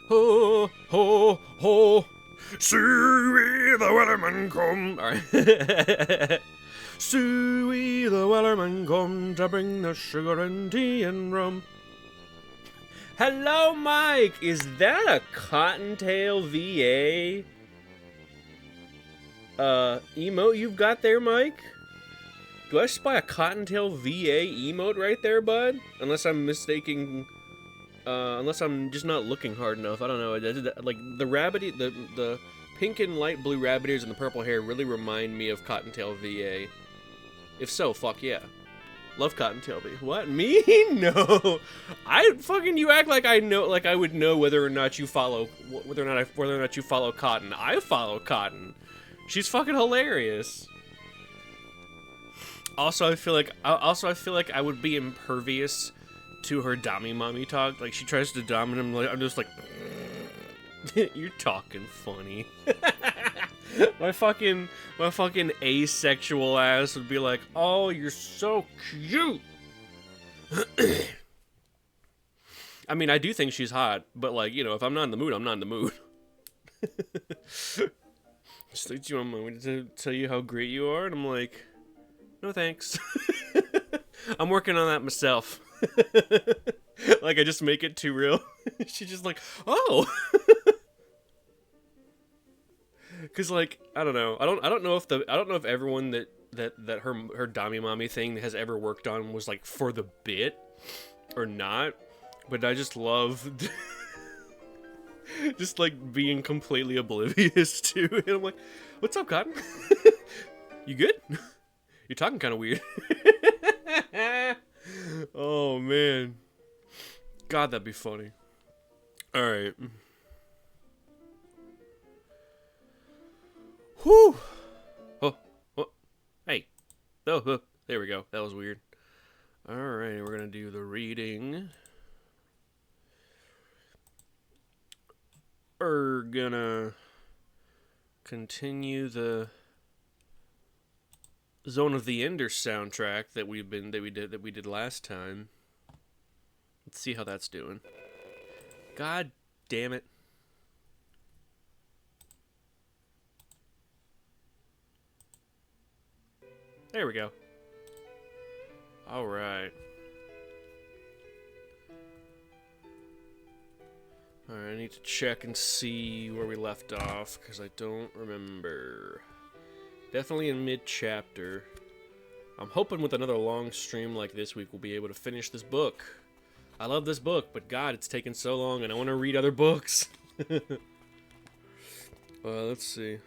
Ho, ho, ho. See the Wellerman come. Alright. See the Wellerman come to bring the sugar and tea and rum. Hello, Mike. Is that a Cottontail VA emote you've got there, Mike? Do I spy a Cottontail VA emote right there, bud? Unless I'm mistaking, unless I'm just not looking hard enough. I don't know. Like the rabbit, the pink and light blue rabbit ears and the purple hair really remind me of Cottontail VA. If so, fuck yeah. Love Cottontail VA. What? Me? No. You act like I know, like I would know whether or not you follow, whether or not you follow Cotton. I follow Cotton. She's fucking hilarious. Also, I feel like I would be impervious to her Dami mommy talk. Like she tries to dom him, like I'm just like, you're talking funny. my fucking asexual ass would be like, oh, you're so cute. I mean, I do think she's hot, but like, you know, if I'm not in the mood, I'm not in the mood. Just like, do you want me to tell you how great you are? And I'm like, no thanks. I'm working on that myself. Like I just make it too real. She's just like, oh. Cause like, I don't know. I don't know if everyone that her Dami Mommy thing has ever worked on was like for the bit or not. But I just love just like being completely oblivious to it. I'm like, what's up, Cotton? You good? You're talking kind of weird. Oh, man. God, that'd be funny. Alright. Whew. Oh, oh. Hey. Oh, there we go. That was weird. Alright, we're gonna do the reading. We're gonna continue the Zone of the Ender soundtrack that we did last time. Let's see how that's doing. God damn it. There we go. All right. All right, I need to check and see where we left off because I don't remember. Definitely in mid-chapter. I'm hoping with another long stream like this week we'll be able to finish this book. I love this book, but God, it's taken so long and I want to read other books. Let's see.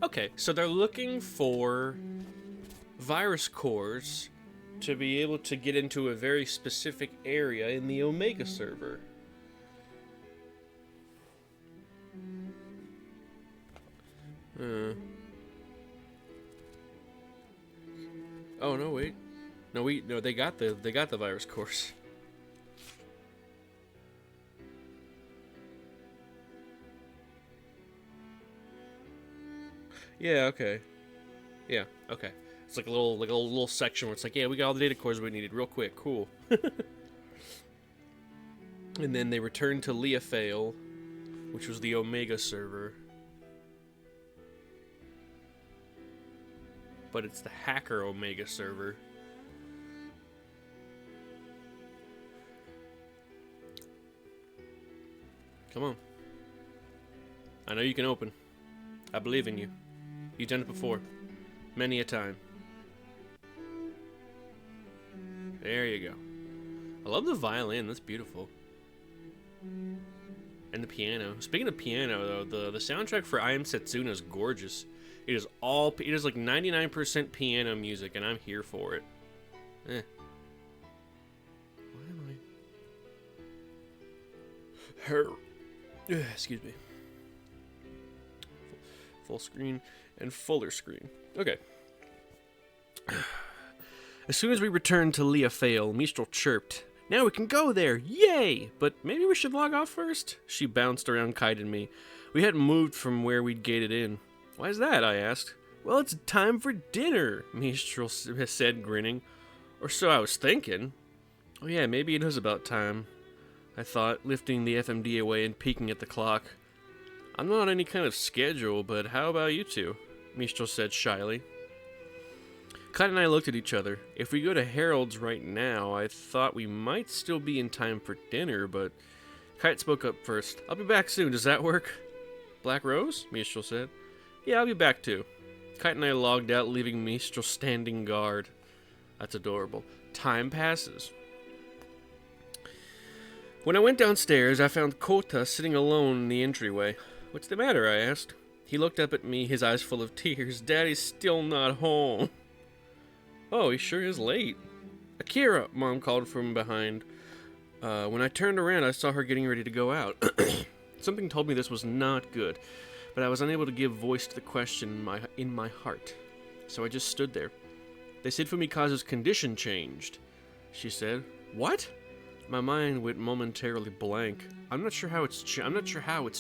Okay, so they're looking for virus cores to be able to get into a very specific area in the Omega server. Oh no, wait. No, they got the virus cores. Yeah, okay. Yeah, okay. It's like a little section where it's like, yeah, we got all the data cores we needed real quick. Cool. And then they returned to Leofail, which was the Omega server. But it's the hacker Omega server. Come on. I know you can open. I believe in you. You've done it before. Many a time. There you go. I love the violin. That's beautiful. And the piano. Speaking of piano, though, the soundtrack for I Am Setsuna is gorgeous. It is like 99% piano music, and I'm here for it. Why am I... Excuse me. Full screen. and fuller screen. Okay. As soon as we returned to Leafale, Mistral chirped. Now we can go there! Yay! But maybe we should log off first? She bounced around Kite and me. We hadn't moved from where we'd gated in. Why is that? I asked. Well, it's time for dinner, Mistral said, grinning. Or so I was thinking. Oh yeah, maybe it is about time, I thought, lifting the FMD away and peeking at the clock. I'm not on any kind of schedule, but how about you two? Mistral said shyly. Kite and I looked at each other. If we go to Harold's right now, I thought we might still be in time for dinner, but Kite spoke up first. I'll be back soon, does that work? Black Rose? Mistral said. Yeah, I'll be back too. Kite and I logged out, leaving Mistral standing guard. That's adorable. Time passes. When I went downstairs, I found Kota sitting alone in the entryway. What's the matter? I asked. He looked up at me, his eyes full of tears. Daddy's still not home. Oh, he sure is late. Akira, Mom called from behind. When I turned around, I saw her getting ready to go out. Something told me this was not good, but I was unable to give voice to the question in my heart. So I just stood there. They said Fumikazu's condition changed, she said. What? My mind went momentarily blank. I'm not sure how it's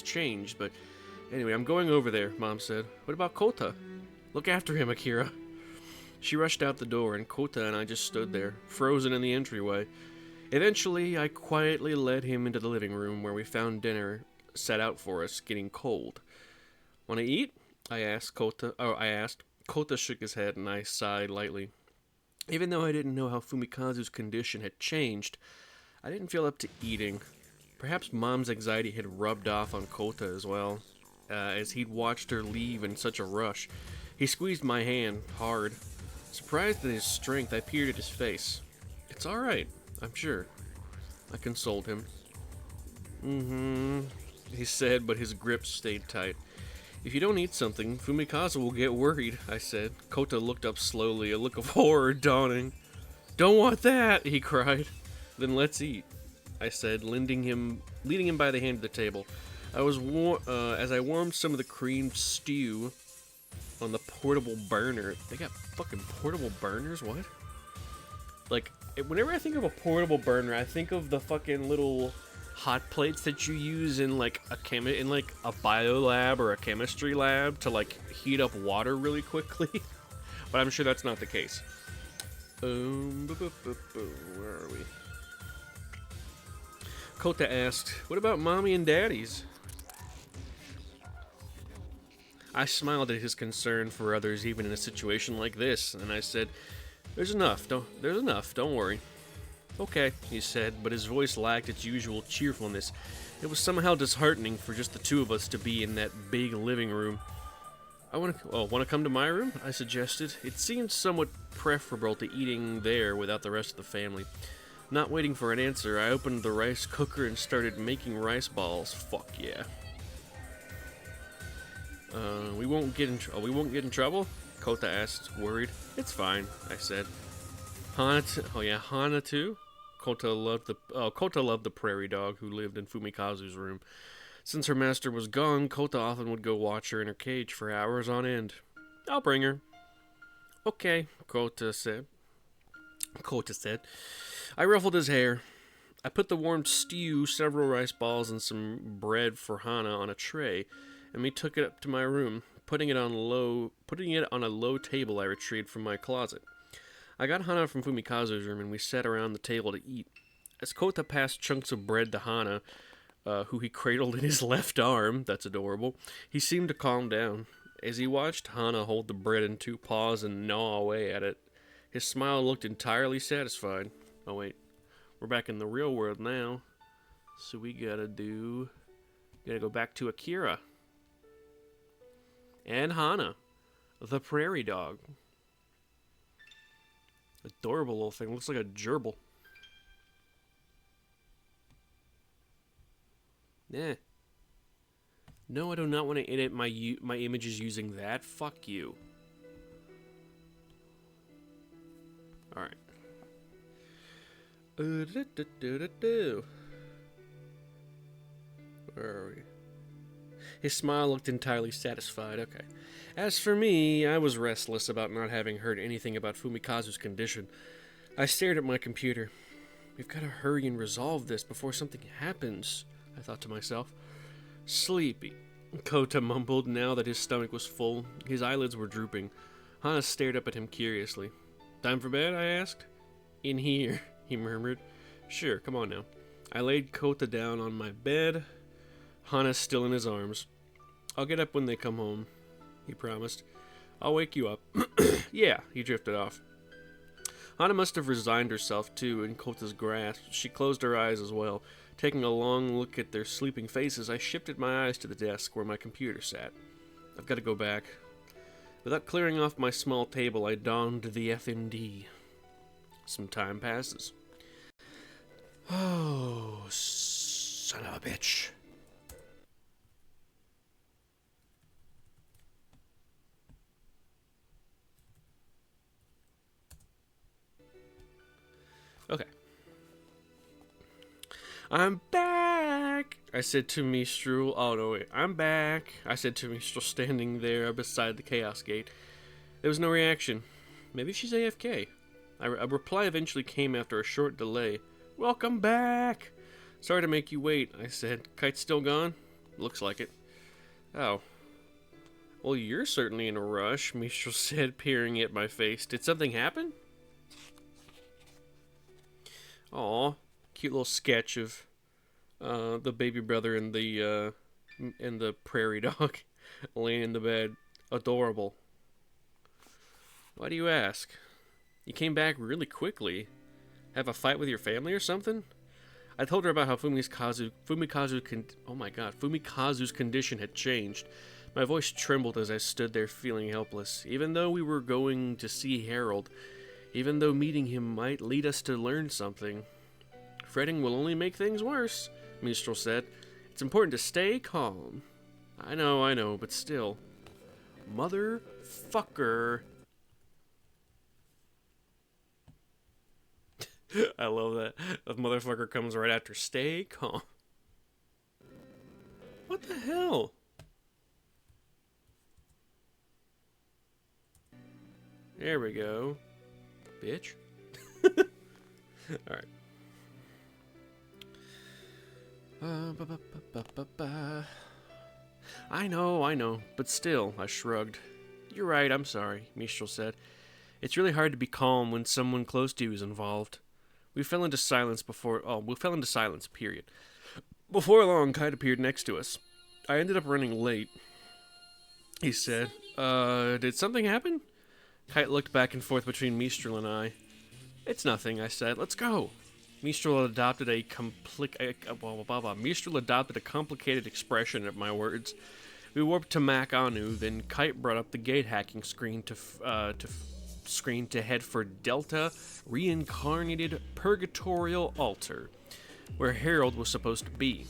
changed, but anyway, I'm going over there, Mom said. What about Kota? Look after him, Akira. She rushed out the door, and Kota and I just stood there, frozen in the entryway. Eventually, I quietly led him into the living room, where we found dinner set out for us, getting cold. Want to eat? I asked. Kota shook his head, and I sighed lightly. Even though I didn't know how Fumikazu's condition had changed, I didn't feel up to eating. Perhaps Mom's anxiety had rubbed off on Kota as well, as he'd watched her leave in such a rush. He squeezed my hand hard. Surprised at his strength, I peered at his face. It's all right, I'm sure. I consoled him. He said, but his grip stayed tight. If you don't eat something, Fumikazu will get worried, I said. Kota looked up slowly, a look of horror dawning. Don't want that, he cried. Then let's eat, I said, leading him by the hand to the table. As I warmed some of the creamed stew on the portable burner. They got fucking portable burners? What? Like, whenever I think of a portable burner, I think of the fucking little hot plates that you use in like a bio lab or a chemistry lab to like heat up water really quickly. But I'm sure that's not the case. Where are we? Kota asked, "What about Mommy and Daddy's?" I smiled at his concern for others, even in a situation like this, and I said, There's enough, don't worry. Okay, he said, but his voice lacked its usual cheerfulness. It was somehow disheartening for just the two of us to be in that big living room. Want to come to my room? I suggested. It seemed somewhat preferable to eating there without the rest of the family. Not waiting for an answer, I opened the rice cooker and started making rice balls. Fuck yeah. We won't get in trouble? Kota asked, worried. It's fine, I said. Hana too? Kota loved the prairie dog who lived in Fumikazu's room. Since her master was gone, Kota often would go watch her in her cage for hours on end. I'll bring her. Okay, Kota said. I ruffled his hair. I put the warmed stew, several rice balls, and some bread for Hana on a tray, and we took it up to my room. Putting it on a low table, I retrieved from my closet. I got Hana from Fumikazu's room, and we sat around the table to eat. As Kota passed chunks of bread to Hana, who he cradled in his left arm, that's adorable, he seemed to calm down. As he watched Hana hold the bread in two paws and gnaw away at it, his smile looked entirely satisfied. Oh wait, we're back in the real world now. So we gotta go back to Akira. And Hana, the prairie dog. Adorable little thing, looks like a gerbil. Eh. No, I do not want to edit my images using that. Fuck you. Alright. Where are we? His smile looked entirely satisfied. Okay. As for me, I was restless about not having heard anything about Fumikazu's condition. I stared at my computer. We've got to hurry and resolve this before something happens, I thought to myself. Sleepy, Kota mumbled now that his stomach was full. His eyelids were drooping. Hana stared up at him curiously. Time for bed, I asked. In here, he murmured. Sure, come on now. I laid Kota down on my bed. Hana still in his arms. I'll get up when they come home, he promised. I'll wake you up. Yeah, he drifted off. Hana must have resigned herself, too, in Kota's grasp. She closed her eyes as well. Taking a long look at their sleeping faces, I shifted my eyes to the desk where my computer sat. I've got to go back. Without clearing off my small table, I donned the FMD. Some time passes. Oh, son of a bitch. Okay. I'm back, I said to Mistral. Oh, no, wait. I'm back, I said to Mistral, standing there beside the Chaos Gate. There was no reaction. Maybe she's AFK. A reply eventually came after a short delay. Welcome back. Sorry to make you wait, I said. Kite's still gone? Looks like it. Oh. Well, you're certainly in a rush, Mistral said, peering at my face. Did something happen? Aw, cute little sketch of the baby brother and the prairie dog laying in the bed. Adorable. Why do you ask? You came back really quickly. Have a fight with your family or something? I told her about how Fumikazu's condition had changed. My voice trembled as I stood there feeling helpless. Even though we were going to see Harold, even though meeting him might lead us to learn something. Fretting will only make things worse, Mistral said. It's important to stay calm. I know, but still. Motherfucker. I love that. The motherfucker comes right after stay calm. What the hell? There we go. Bitch. Alright. I know, but still, I shrugged. You're right, I'm sorry, Mistral said. It's really hard to be calm when someone close to you is involved. We fell into silence, period. Before long, Kite appeared next to us. I ended up running late, he said. Did something happen? Kite looked back and forth between Mistral and I. It's nothing, I said. Let's go. Mistral adopted a complicated expression at my words. We warped to Mac Anu, then Kite brought up the gate hacking screen to head for Delta Reincarnated Purgatorial Altar, where Harold was supposed to be.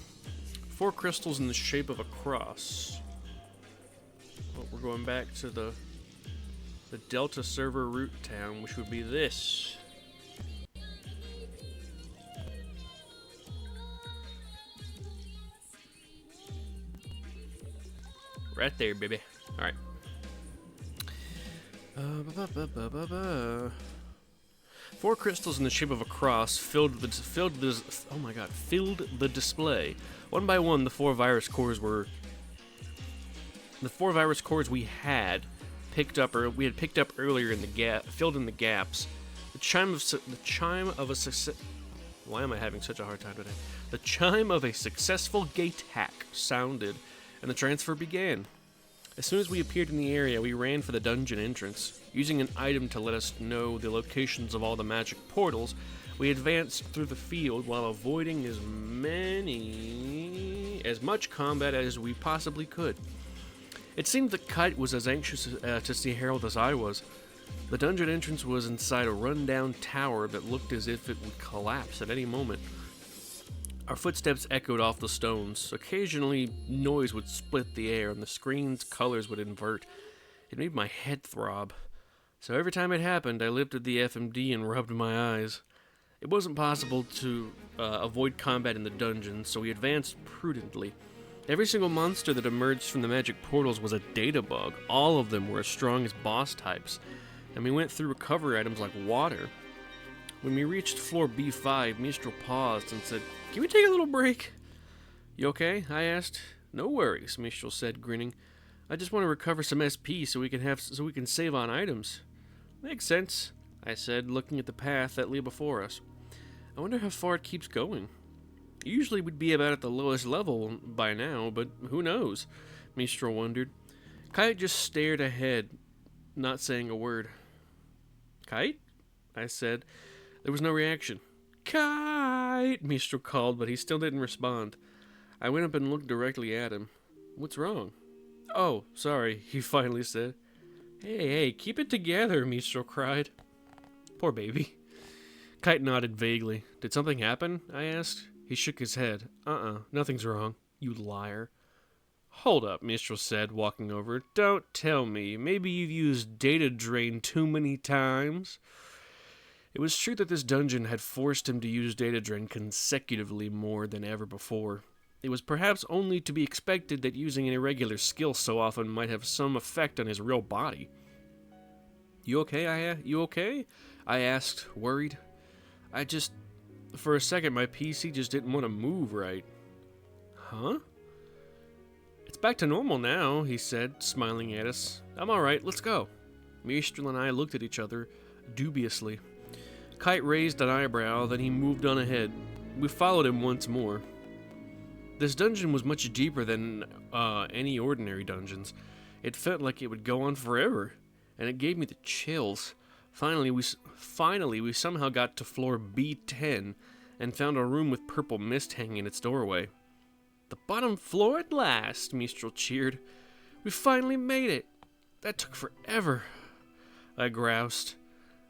4 crystals in the shape of a cross. Well, we're going back to the Delta server root town, which would be this. Right there, baby. Alright. 4 crystals in the shape of a cross filled the display. One by one, the 4 virus cores we had picked up earlier in the filled in the gaps. The chime of a success. Why am I having such a hard time today? The chime of a successful gate hack sounded, and the transfer began. As soon as we appeared in the area, we ran for the dungeon entrance. Using an item to let us know the locations of all the magic portals, we advanced through the field while avoiding as much combat as we possibly could. It seemed that Kite was as anxious to see Harold as I was. The dungeon entrance was inside a rundown tower that looked as if it would collapse at any moment. Our footsteps echoed off the stones. Occasionally, noise would split the air, and the screen's colors would invert. It made my head throb. So every time it happened, I lifted the FMD and rubbed my eyes. It wasn't possible to avoid combat in the dungeon, so we advanced prudently. Every single monster that emerged from the magic portals was a data bug. All of them were as strong as boss types, and we went through recovery items like water. When we reached floor B5, Mistral paused and said, "Can we take a little break?" "You okay?" I asked. "No worries," Mistral said, grinning. "I just want to recover some SP so we can save on items." "Makes sense," I said, looking at the path that lay before us. "I wonder how far it keeps going. Usually we'd be about at the lowest level by now, but who knows?" Mistral wondered. Kite just stared ahead, not saying a word. "Kite?" I said. There was no reaction. "Kite!" Mistral called, but he still didn't respond. I went up and looked directly at him. "What's wrong?" "Oh, sorry," he finally said. Hey, keep it together," Mistral cried. Poor baby. Kite nodded vaguely. "Did something happen?" I asked. He shook his head. Nothing's wrong. "You liar." "Hold up," Mistral said, walking over. "Don't tell me. Maybe you've used data drain too many times." It was true that this dungeon had forced him to use data drain consecutively more than ever before. It was perhaps only to be expected that using an irregular skill so often might have some effect on his real body. You okay? I asked, worried. For a second, my PC just didn't want to move right. "Huh?" "It's back to normal now," he said, smiling at us. "I'm alright, let's go." Mistral and I looked at each other dubiously. Kite raised an eyebrow, then he moved on ahead. We followed him once more. This dungeon was much deeper than any ordinary dungeons. It felt like it would go on forever, and it gave me the chills. Finally, we somehow got to floor B10 and found a room with purple mist hanging in its doorway. "The bottom floor at last," Mistral cheered. "We finally made it. That took forever," I groused.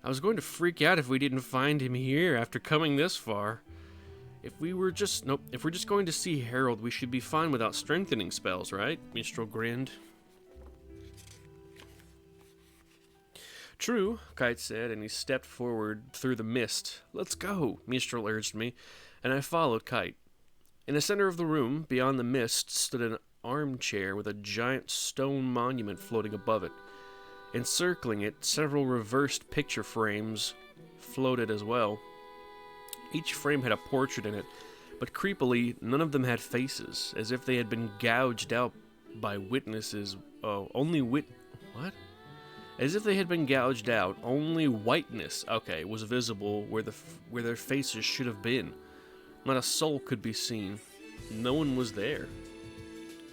I was going to freak out if we didn't find him here after coming this far. If we're just going to see Harold, we should be fine without strengthening spells, right? Mistral grinned. "True," Kite said, and he stepped forward through the mist. "Let's go," Mistral urged me, and I followed Kite. In the center of the room, beyond the mist, stood an armchair with a giant stone monument floating above it. Encircling it, several reversed picture frames floated as well. Each frame had a portrait in it, but creepily, none of them had faces, as if they had been gouged out by witnesses. As if they had been gouged out, only whiteness, was visible where their faces should have been. Not a soul could be seen. No one was there.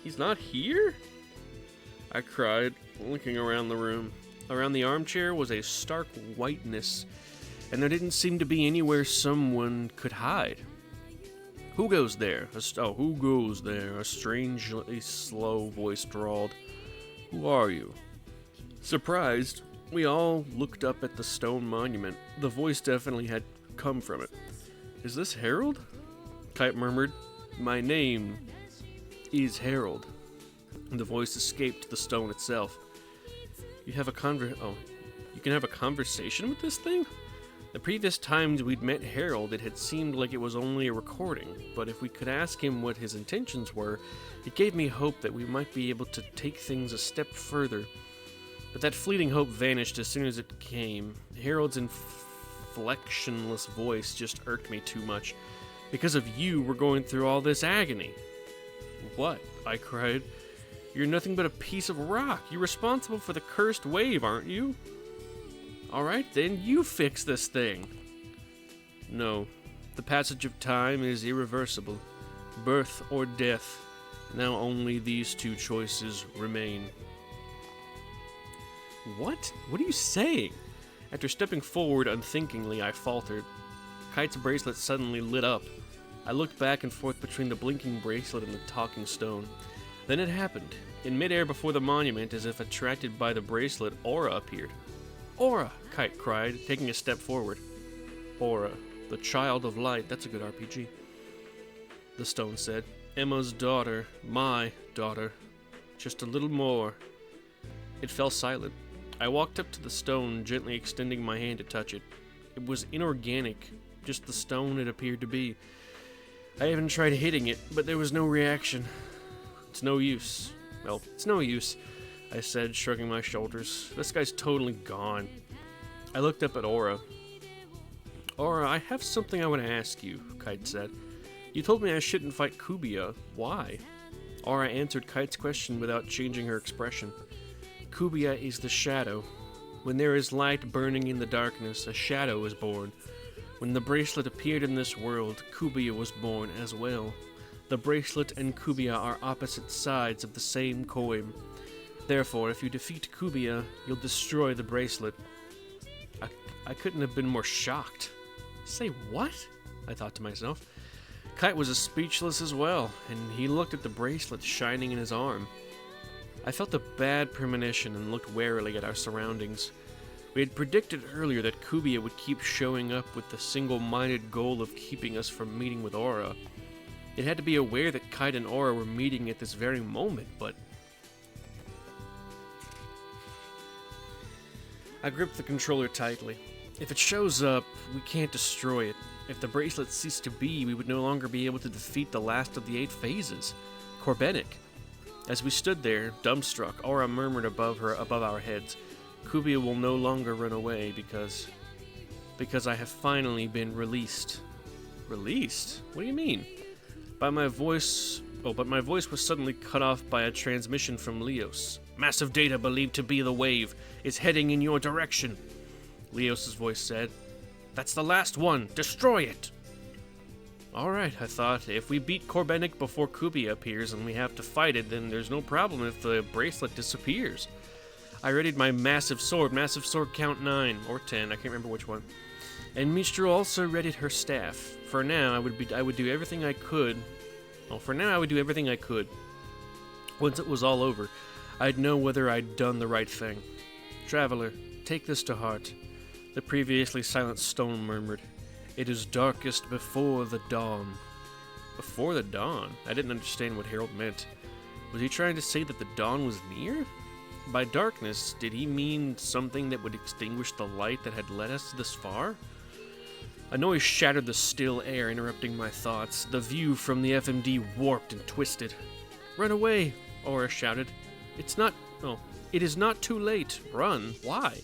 "He's not here?" I cried, looking around the room. Around the armchair was a stark whiteness, and there didn't seem to be anywhere someone could hide. Who goes there? A strangely slow voice drawled. "Who are you?" Surprised, we all looked up at the stone monument. The voice definitely had come from it. "Is this Harold?" Kite murmured. "My name is Harold." The voice escaped the stone itself. You can have a conversation with this thing?" The previous times we'd met Harold, it had seemed like it was only a recording, but if we could ask him what his intentions were, it gave me hope that we might be able to take things a step further. But that fleeting hope vanished as soon as it came. Harold's inflectionless voice just irked me too much. "Because of you, we're going through all this agony." "What?" I cried. "You're nothing but a piece of rock. You're responsible for the cursed wave, aren't you?" "Alright then, you fix this thing." "No. The passage of time is irreversible. Birth or death. Now only these two choices remain." What? What are you saying? After stepping forward unthinkingly, I faltered. Kite's bracelet suddenly lit up. I looked back and forth between the blinking bracelet and the talking stone. Then it happened. In midair before the monument, as if attracted by the bracelet, Aura appeared. "Aura!" Kite cried, taking a step forward. "Aura, the child of light." That's a good RPG. The stone said. "Emma's daughter, my daughter. Just a little more." It fell silent. I walked up to the stone, gently extending my hand to touch it. It was inorganic, just the stone it appeared to be. I even tried hitting it, but there was no reaction. It's no use. Well, it's no use, I said, shrugging my shoulders. This guy's totally gone. I looked up at Aura. Aura, I have something I want to ask you, Kite said. You told me I shouldn't fight Kubiya. Why? Aura answered Kite's question without changing her expression. Kubiya is the shadow. When there is light burning in the darkness, a shadow is born. When the bracelet appeared in this world, Kubiya was born as well. The bracelet and Kubiya are opposite sides of the same coin. Therefore, if you defeat Kubiya, you'll destroy the bracelet. I couldn't have been more shocked. Say what? I thought to myself. Kite was as speechless as well, and he looked at the bracelet shining in his arm. I felt a bad premonition and looked warily at our surroundings. We had predicted earlier that Kubiya would keep showing up with the single-minded goal of keeping us from meeting with Aura. It had to be aware that Kite and Aura were meeting at this very moment, but... I gripped the controller tightly. If it shows up, we can't destroy it. If the bracelet ceased to be, we would no longer be able to defeat the last of the 8 phases, Corbenic. As we stood there, dumbstruck, Aura murmured above our heads, Kubiya will no longer run away because I have finally been released. Released? What do you mean? But my voice was suddenly cut off by a transmission from Leos. Massive data believed to be the wave is heading in your direction. Leos's voice said, That's the last one. Destroy it. Alright, I thought. If we beat Corbenic before Kubiya appears and we have to fight it, then there's no problem if the bracelet disappears. I readied my massive sword count 9, or 10, I can't remember which one. And Mistral also readied her staff. For now, I would do everything I could. Well, for now, I would do everything I could. Once it was all over, I'd know whether I'd done the right thing. Traveler, take this to heart. The previously silent stone murmured. It is darkest before the dawn. Before the dawn? I didn't understand what Harold meant. Was he trying to say that the dawn was near? By darkness, did he mean something that would extinguish the light that had led us this far? A noise shattered the still air, interrupting my thoughts. The view from the FMD warped and twisted. Run away, Aura shouted. It is not too late. Run. Why?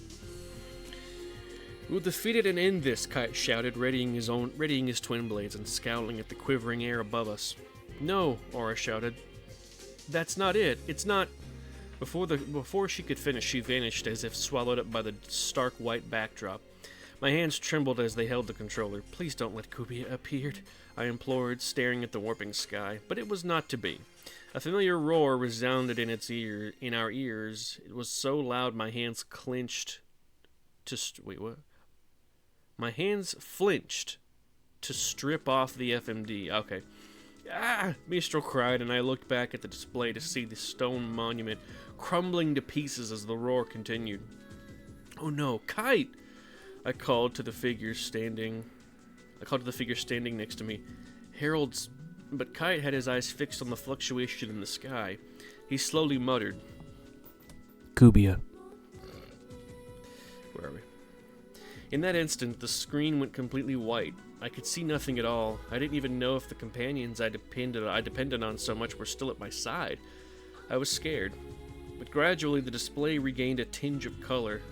We'll defeat it and end this, Kite shouted, readying his twin blades and scowling at the quivering air above us. No, Aura shouted. That's not it. It's not... Before she could finish, she vanished as if swallowed up by the stark white backdrop. My hands trembled as they held the controller. Please don't let Kubiya appear, I implored, staring at the warping sky. But it was not to be. A familiar roar resounded in our ears. It was so loud my hands clenched to... Wait, what? My hands flinched to strip off the FMD. Okay. Ah! Mistral cried, and I looked back at the display to see the stone monument crumbling to pieces as the roar continued. Oh no, Kite! I called to the figure standing next to me. But Kite had his eyes fixed on the fluctuation in the sky. He slowly muttered, Kubiya. Where are we? In that instant, the screen went completely white. I could see nothing at all. I didn't even know if the companions I depended on so much were still at my side. I was scared. But gradually, the display regained a tinge of color.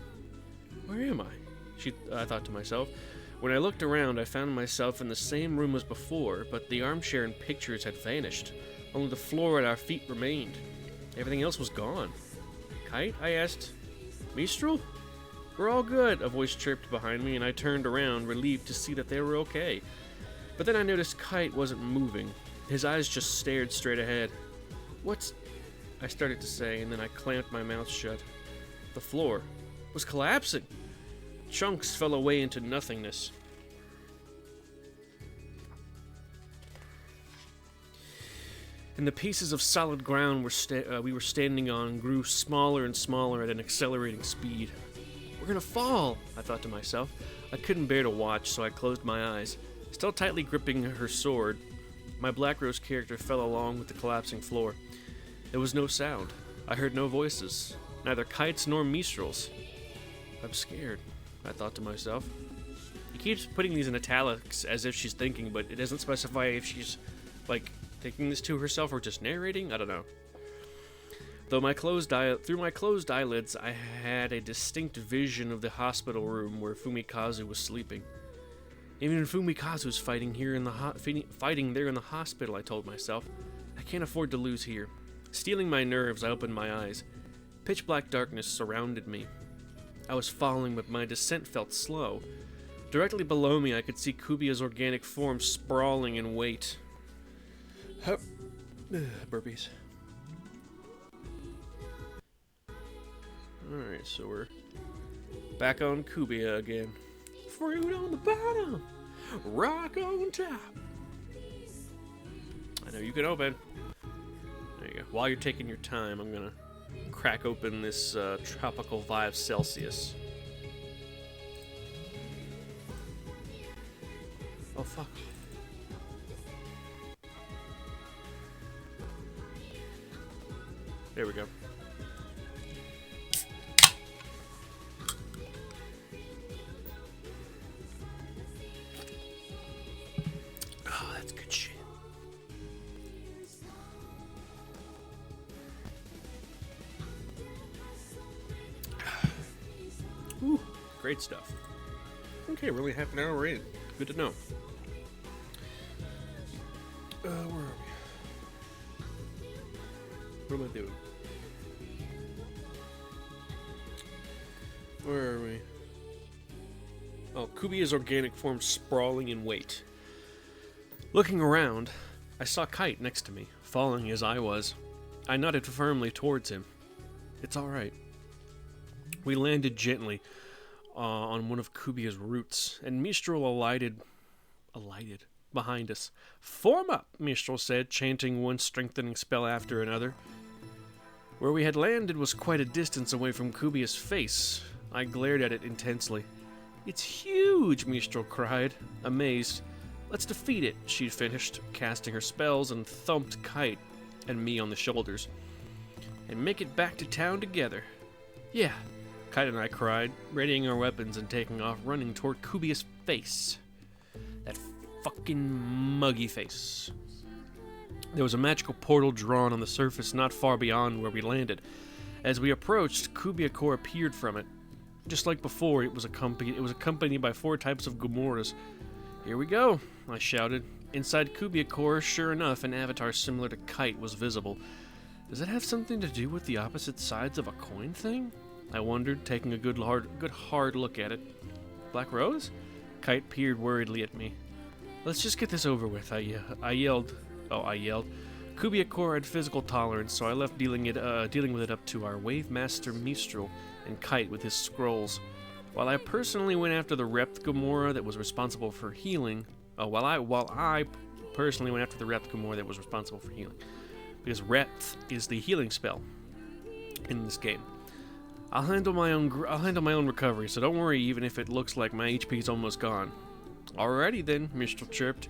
Where am I thought to myself. When I looked around, I found myself in the same room as before, but the armchair and pictures had vanished. Only the floor at our feet remained. Everything else was gone. Kite? I asked. Mistral? We're all good, a voice chirped behind me, and I turned around, relieved to see that they were okay. But then I noticed Kite wasn't moving. His eyes just stared straight ahead. What's... I started to say, and then I clamped my mouth shut. The floor was collapsing. Chunks fell away into nothingness. And the pieces of solid ground we were standing on grew smaller and smaller at an accelerating speed. We're gonna fall, I thought to myself. I couldn't bear to watch, so I closed my eyes. Still tightly gripping her sword, my Black Rose character fell along with the collapsing floor. There was no sound. I heard no voices, neither Kite's nor Mistral's. I'm scared, I thought to myself. He keeps putting these in italics as if she's thinking, but it doesn't specify if she's, like, thinking this to herself or just narrating. I don't know. Through my closed eyelids, I had a distinct vision of the hospital room where Fumikazu was sleeping. Even Fumikazu's fighting there in the hospital, I told myself. I can't afford to lose here. Steeling my nerves, I opened my eyes. Pitch black darkness surrounded me. I was falling, but my descent felt slow. Directly below me, I could see Kubia's organic form sprawling in weight. Burpees. Alright, so we're back on Kubia again. Fruit on the bottom, rock on top. I know you can open. There you go. While you're taking your time, I'm gonna crack open this tropical 5 Celsius. Oh, fuck. There we go. Oh, that's good shit. Ooh, great stuff. Okay, we're only half an hour in. Good to know. Where are we? What am I doing? Where are we? Oh, Kubia's organic form sprawling in weight. Looking around, I saw Kite next to me, falling as I was. I nodded firmly towards him. It's alright. We landed gently on one of Kubia's roots, and Mistral alighted behind us. Form up, Mistral said, chanting one strengthening spell after another. Where we had landed was quite a distance away from Kubia's face. I glared at it intensely. It's huge, Mistral cried, amazed. Let's defeat it, she finished, casting her spells, and thumped Kite and me on the shoulders. And make it back to town together. Yeah, Kite and I cried, readying our weapons and taking off, running toward Kubia's face. That fucking muggy face. There was a magical portal drawn on the surface not far beyond where we landed. As we approached, Kubia Core appeared from it. Just like before, it was accompanied by 4 types of Gomoras. Here we go, I shouted. Inside Kubia Core, sure enough, an avatar similar to Kite was visible. Does it have something to do with the opposite sides of a coin thing? I wondered, taking a good hard look at it. Black Rose? Kite peered worriedly at me. Let's just get this over with, I yelled. Kubia Core had physical tolerance, so I left dealing with it up to our Wave Master Mistral and Kite with his scrolls. While I personally went after the Repth Gomora that was responsible for healing, because Repth is the healing spell in this game. I'll handle my own recovery, so don't worry even if it looks like my HP's almost gone. Alrighty then, Mistral chirped.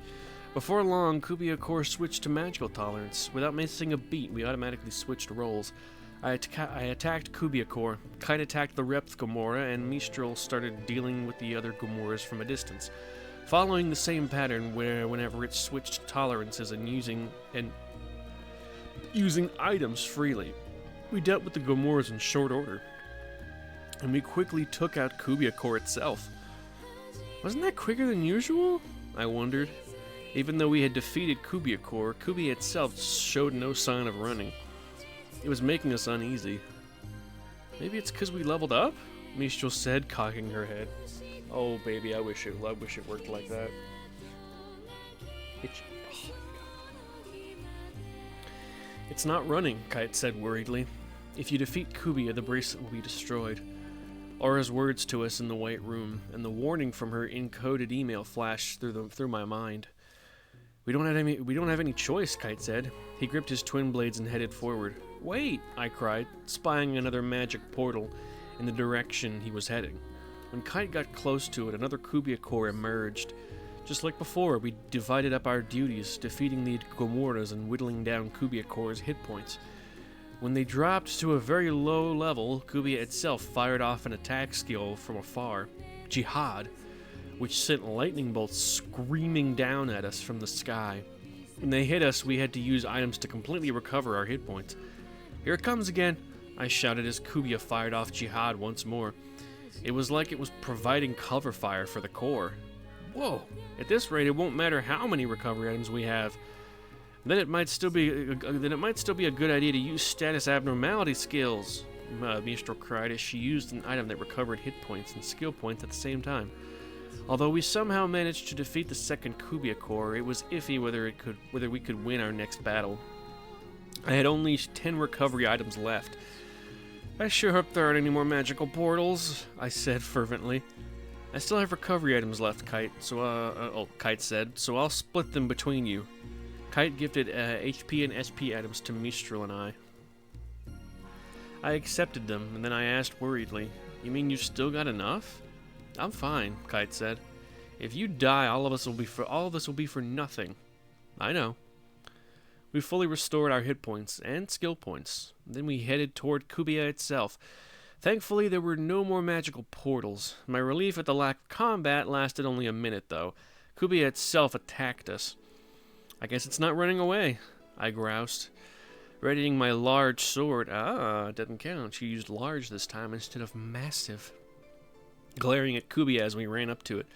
Before long, Kubia Core switched to magical tolerance. Without missing a beat, we automatically switched roles. I attacked Kubia Core, Kite attacked the Repth Gomora, and Mistral started dealing with the other Gomoras from a distance, following the same pattern where whenever it switched tolerances and using items freely. We dealt with the Gomoras in short order, and we quickly took out Kubia Core itself. Wasn't that quicker than usual? I wondered. Even though we had defeated Kubia Core, Kubia itself showed no sign of running. It was making us uneasy. Maybe it's because we leveled up? Mistral said, cocking her head. Oh baby, I wish it worked like that. It's not running, Kite said worriedly. If you defeat Kubia, the bracelet will be destroyed. Aura's words to us in the White Room, and the warning from her encoded email flashed through my mind. We don't have any choice, Kite said. He gripped his twin blades and headed forward. Wait, I cried, spying another magic portal in the direction he was heading. When Kite got close to it, another Kubia Core emerged. Just like before, we divided up our duties, defeating the Gomoras and whittling down Kubia Core's hit points. When they dropped to a very low level, Kubia itself fired off an attack skill from afar, Jihad, which sent lightning bolts screaming down at us from the sky. When they hit us, we had to use items to completely recover our hit points. Here it comes again, I shouted as Kubia fired off Jihad once more. It was like it was providing cover fire for the core. Whoa, at this rate it won't matter how many recovery items we have. Then it might still be a good idea to use status abnormality skills, Mistral cried as she used an item that recovered hit points and skill points at the same time. Although we somehow managed to defeat the second Kubia core, it was iffy whether we could win our next battle. I had only 10 recovery items left. I sure hope there aren't any more magical portals, I said fervently. I still have recovery items left, Kite, Kite said, so I'll split them between you. Kite gifted HP and SP items to Mistral and I. I accepted them, and then I asked worriedly, "You mean you've still got enough?" "I'm fine," Kite said. "If you die, all of this will be for nothing." "I know." We fully restored our hit points and skill points. Then we headed toward Kubia itself. Thankfully, there were no more magical portals. My relief at the lack of combat lasted only a minute, though. Kubia itself attacked us. "I guess it's not running away," I groused. Readying my large sword. It doesn't count. She used large this time instead of massive. Glaring at Kubia as we ran up to it.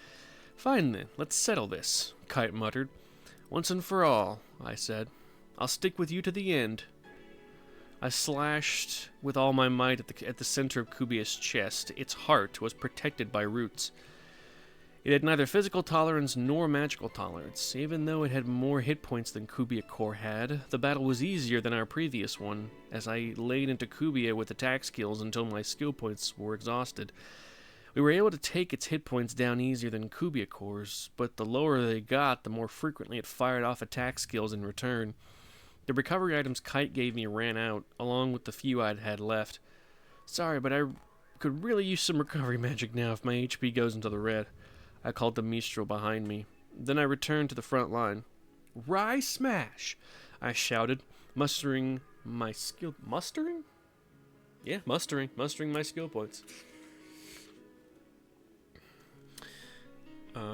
"Fine then, let's settle this," Kite muttered. "Once and for all," I said. "I'll stick with you to the end." I slashed with all my might at the center of Kubia's chest. Its heart was protected by roots. It had neither physical tolerance nor magical tolerance. Even though it had more hit points than Kubia Core had, the battle was easier than our previous one, as I laid into Kubia with attack skills until my skill points were exhausted. We were able to take its hit points down easier than Kubia Core's, but the lower they got, the more frequently it fired off attack skills in return. The recovery items Kite gave me ran out, along with the few I'd had left. "Sorry, but I could really use some recovery magic now if my HP goes into the red," I called to Mistral behind me. Then I returned to the front line. "Rye smash!" I shouted, mustering my skill... Mustering? Yeah, mustering my skill points.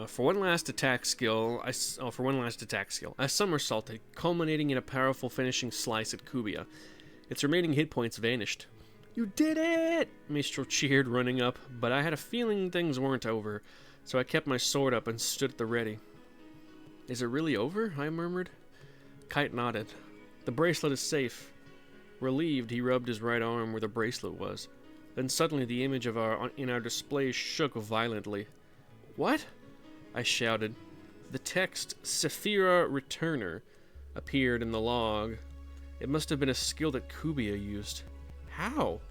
For one last attack skill, I somersaulted, culminating in a powerful finishing slice at Kubia. Its remaining hit points vanished. "You did it!" Mistral cheered, running up, but I had a feeling things weren't over, so I kept my sword up and stood at the ready. "Is it really over?" I murmured. Kite nodded. "The bracelet is safe." Relieved, he rubbed his right arm where the bracelet was. Then suddenly the image in our display shook violently. "What?" I shouted. The text, Sephira Returner, appeared in the log. It must have been a skill that Kubia used. How?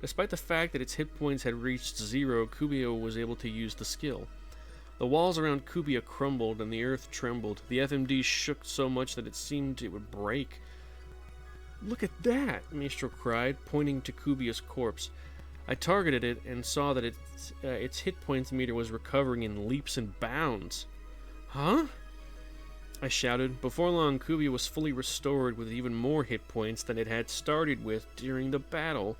Despite the fact that its hit points had reached 0, Kubia was able to use the skill. The walls around Kubia crumbled and the earth trembled. The FMD shook so much that it seemed it would break. "Look at that!" Mistral cried, pointing to Kubia's corpse. I targeted it and saw that its hit points meter was recovering in leaps and bounds. "Huh?" I shouted. Before long, Kubia was fully restored with even more hit points than it had started with during the battle.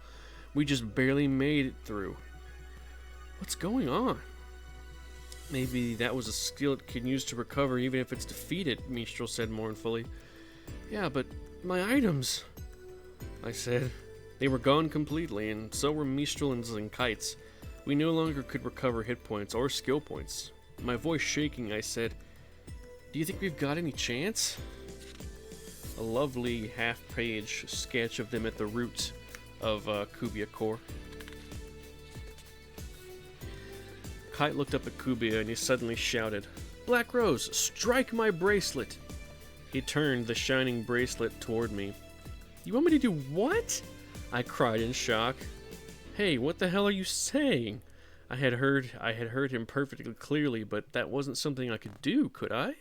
We just barely made it through. "What's going on?" "Maybe that was a skill it can use to recover even if it's defeated," Mistral said mournfully. "Yeah, but my items," I said. They were gone completely, and so were Mistral's and Kite's. We no longer could recover hit points or skill points. My voice shaking, I said, "Do you think we've got any chance?" A lovely half-page sketch of them at the root of Kubia Core. Kite looked up at Kubia and he suddenly shouted, "Black Rose, strike my bracelet!" He turned the shining bracelet toward me. "You want me to do what?" I cried in shock. "Hey, what the hell are you saying?" I had heard him perfectly clearly, but that wasn't something I could do, could I?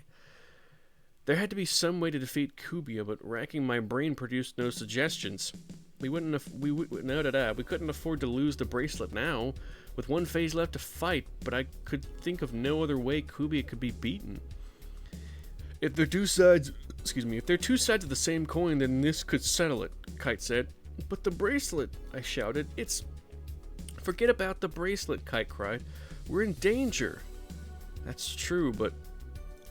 There had to be some way to defeat Kubia, but racking my brain produced no suggestions. We couldn't afford to lose the bracelet now, with one phase left to fight, but I could think of no other way Kubia could be beaten. If they're two sides of the same coin, then this could settle it," Kite said. "But the bracelet," I shouted. "Forget about the bracelet," Kite cried. "We're in danger." That's true, but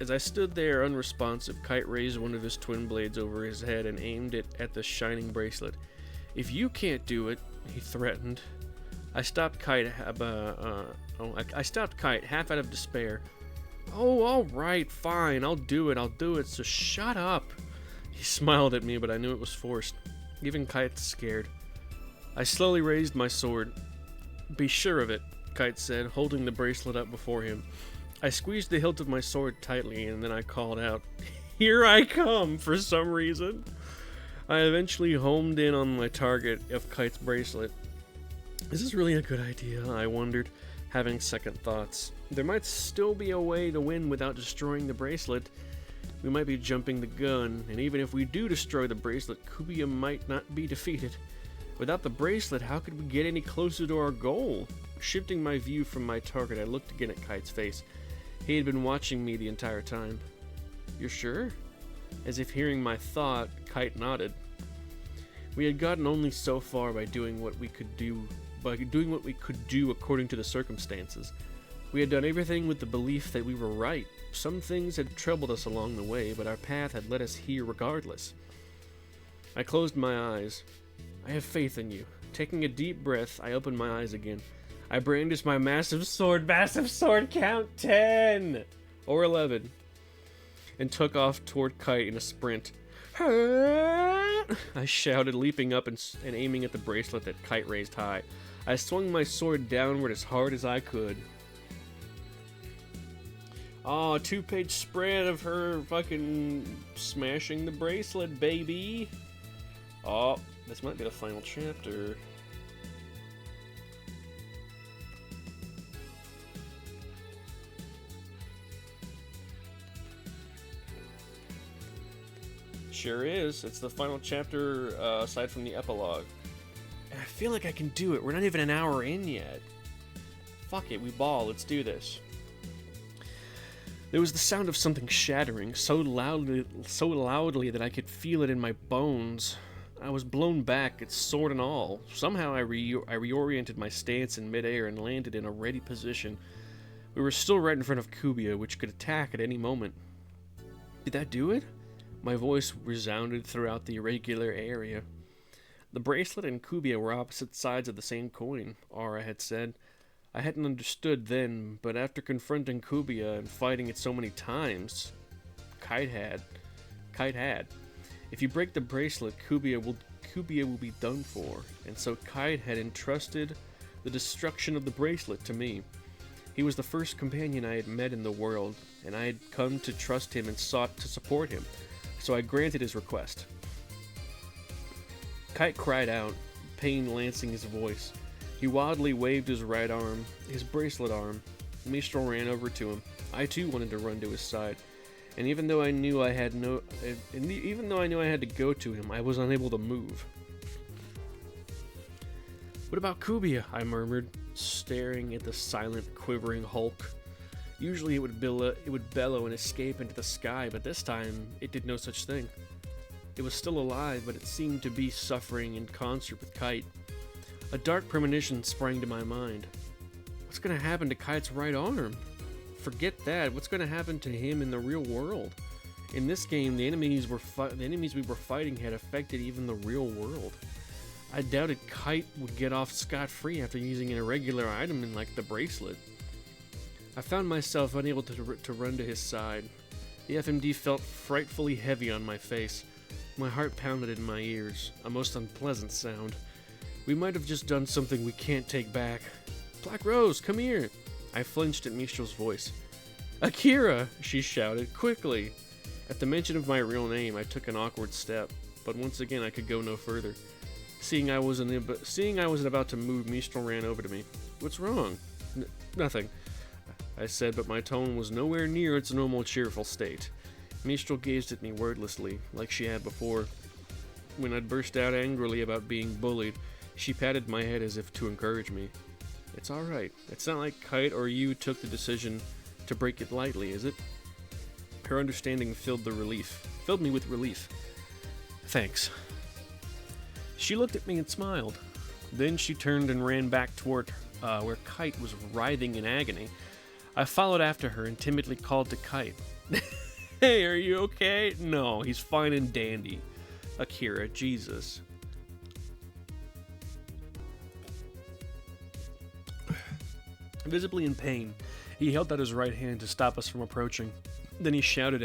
as I stood there unresponsive, Kite raised one of his twin blades over his head and aimed it at the shining bracelet. If you can't do it, he threatened. I stopped Kite half out of despair. Oh, all right, fine, I'll do it, so shut up. He smiled at me, but I knew it was forced. Even Kite scared. I slowly raised my sword. Be sure of it, Kite said, holding the bracelet up before him. I squeezed the hilt of my sword tightly, and then I called out, "Here I come," for some reason. I eventually homed in on my target of Kite's bracelet. Is this really a good idea? I wondered, having second thoughts. There might still be a way to win without destroying the bracelet. We might be jumping the gun, and even if we do destroy the bracelet, Kubiya might not be defeated. Without the bracelet, how could we get any closer to our goal? Shifting my view from my target, I looked again at Kite's face. He had been watching me the entire time. You're sure? As if hearing my thought, Kite nodded. We had gotten only so far by doing what we could do according to the circumstances. We had done everything with the belief that we were right. Some things had troubled us along the way, but our path had led us here regardless. I closed my eyes. I have faith in you. Taking a deep breath, I opened my eyes again. I brandished my massive sword, count 10! Or 11. And took off toward Kite in a sprint. I shouted, leaping up and aiming at the bracelet that Kite raised high. I swung my sword downward as hard as I could. Oh, a 2-page spread of her fucking smashing the bracelet, baby. Oh, this might be the final chapter. Sure is. It's the final chapter, aside from the epilogue. And I feel like I can do it. We're not even an hour in yet. Fuck it, we ball. Let's do this. There was the sound of something shattering, so loudly that I could feel it in my bones. I was blown back, its sword and all. Somehow I reoriented my stance in midair and landed in a ready position. We were still right in front of Kubiya, which could attack at any moment. Did that do it? My voice resounded throughout the irregular area. The bracelet and Kubiya were opposite sides of the same coin, Aura had said. I hadn't understood then, but after confronting Kubiya and fighting it so many times, Kite had. If you break the bracelet, Kubiya will be done for, and so Kite had entrusted the destruction of the bracelet to me. He was the first companion I had met in the world, and I had come to trust him and sought to support him, so I granted his request. Kite cried out, pain lancing his voice. He wildly waved his right arm, his bracelet arm. Mistral ran over to him. I too wanted to run to his side, and even though I knew I had to go to him, I was unable to move. What about Kubiya? I murmured, staring at the silent, quivering hulk. Usually it would bellow and escape into the sky, but this time it did no such thing. It was still alive, but it seemed to be suffering in concert with Kite. A dark premonition sprang to my mind. What's going to happen to Kite's right arm? Forget that. What's going to happen to him in the real world? In this game, the enemies we were fighting had affected even the real world. I doubted Kite would get off scot-free after using an irregular item like the bracelet. I found myself unable to run to his side. The FMD felt frightfully heavy on my face. My heart pounded in my ears, a most unpleasant sound. We might have just done something we can't take back. Black Rose, come here! I flinched at Mistral's voice. Akira! She shouted, quickly! At the mention of my real name, I took an awkward step, but once again I could go no further. Seeing I wasn't about to move, Mistral ran over to me. What's wrong? Nothing, I said, but my tone was nowhere near its normal cheerful state. Mistral gazed at me wordlessly, like she had before. When I'd burst out angrily about being bullied, she patted my head as if to encourage me. It's alright. It's not like Kite or you took the decision to break it lightly, is it? Her understanding filled me with relief. Thanks. She looked at me and smiled. Then she turned and ran back toward where Kite was writhing in agony. I followed after her and timidly called to Kite. Hey, are you okay? No, he's fine and dandy. Akira, Jesus. Visibly in pain, he held out his right hand to stop us from approaching. Then he shouted.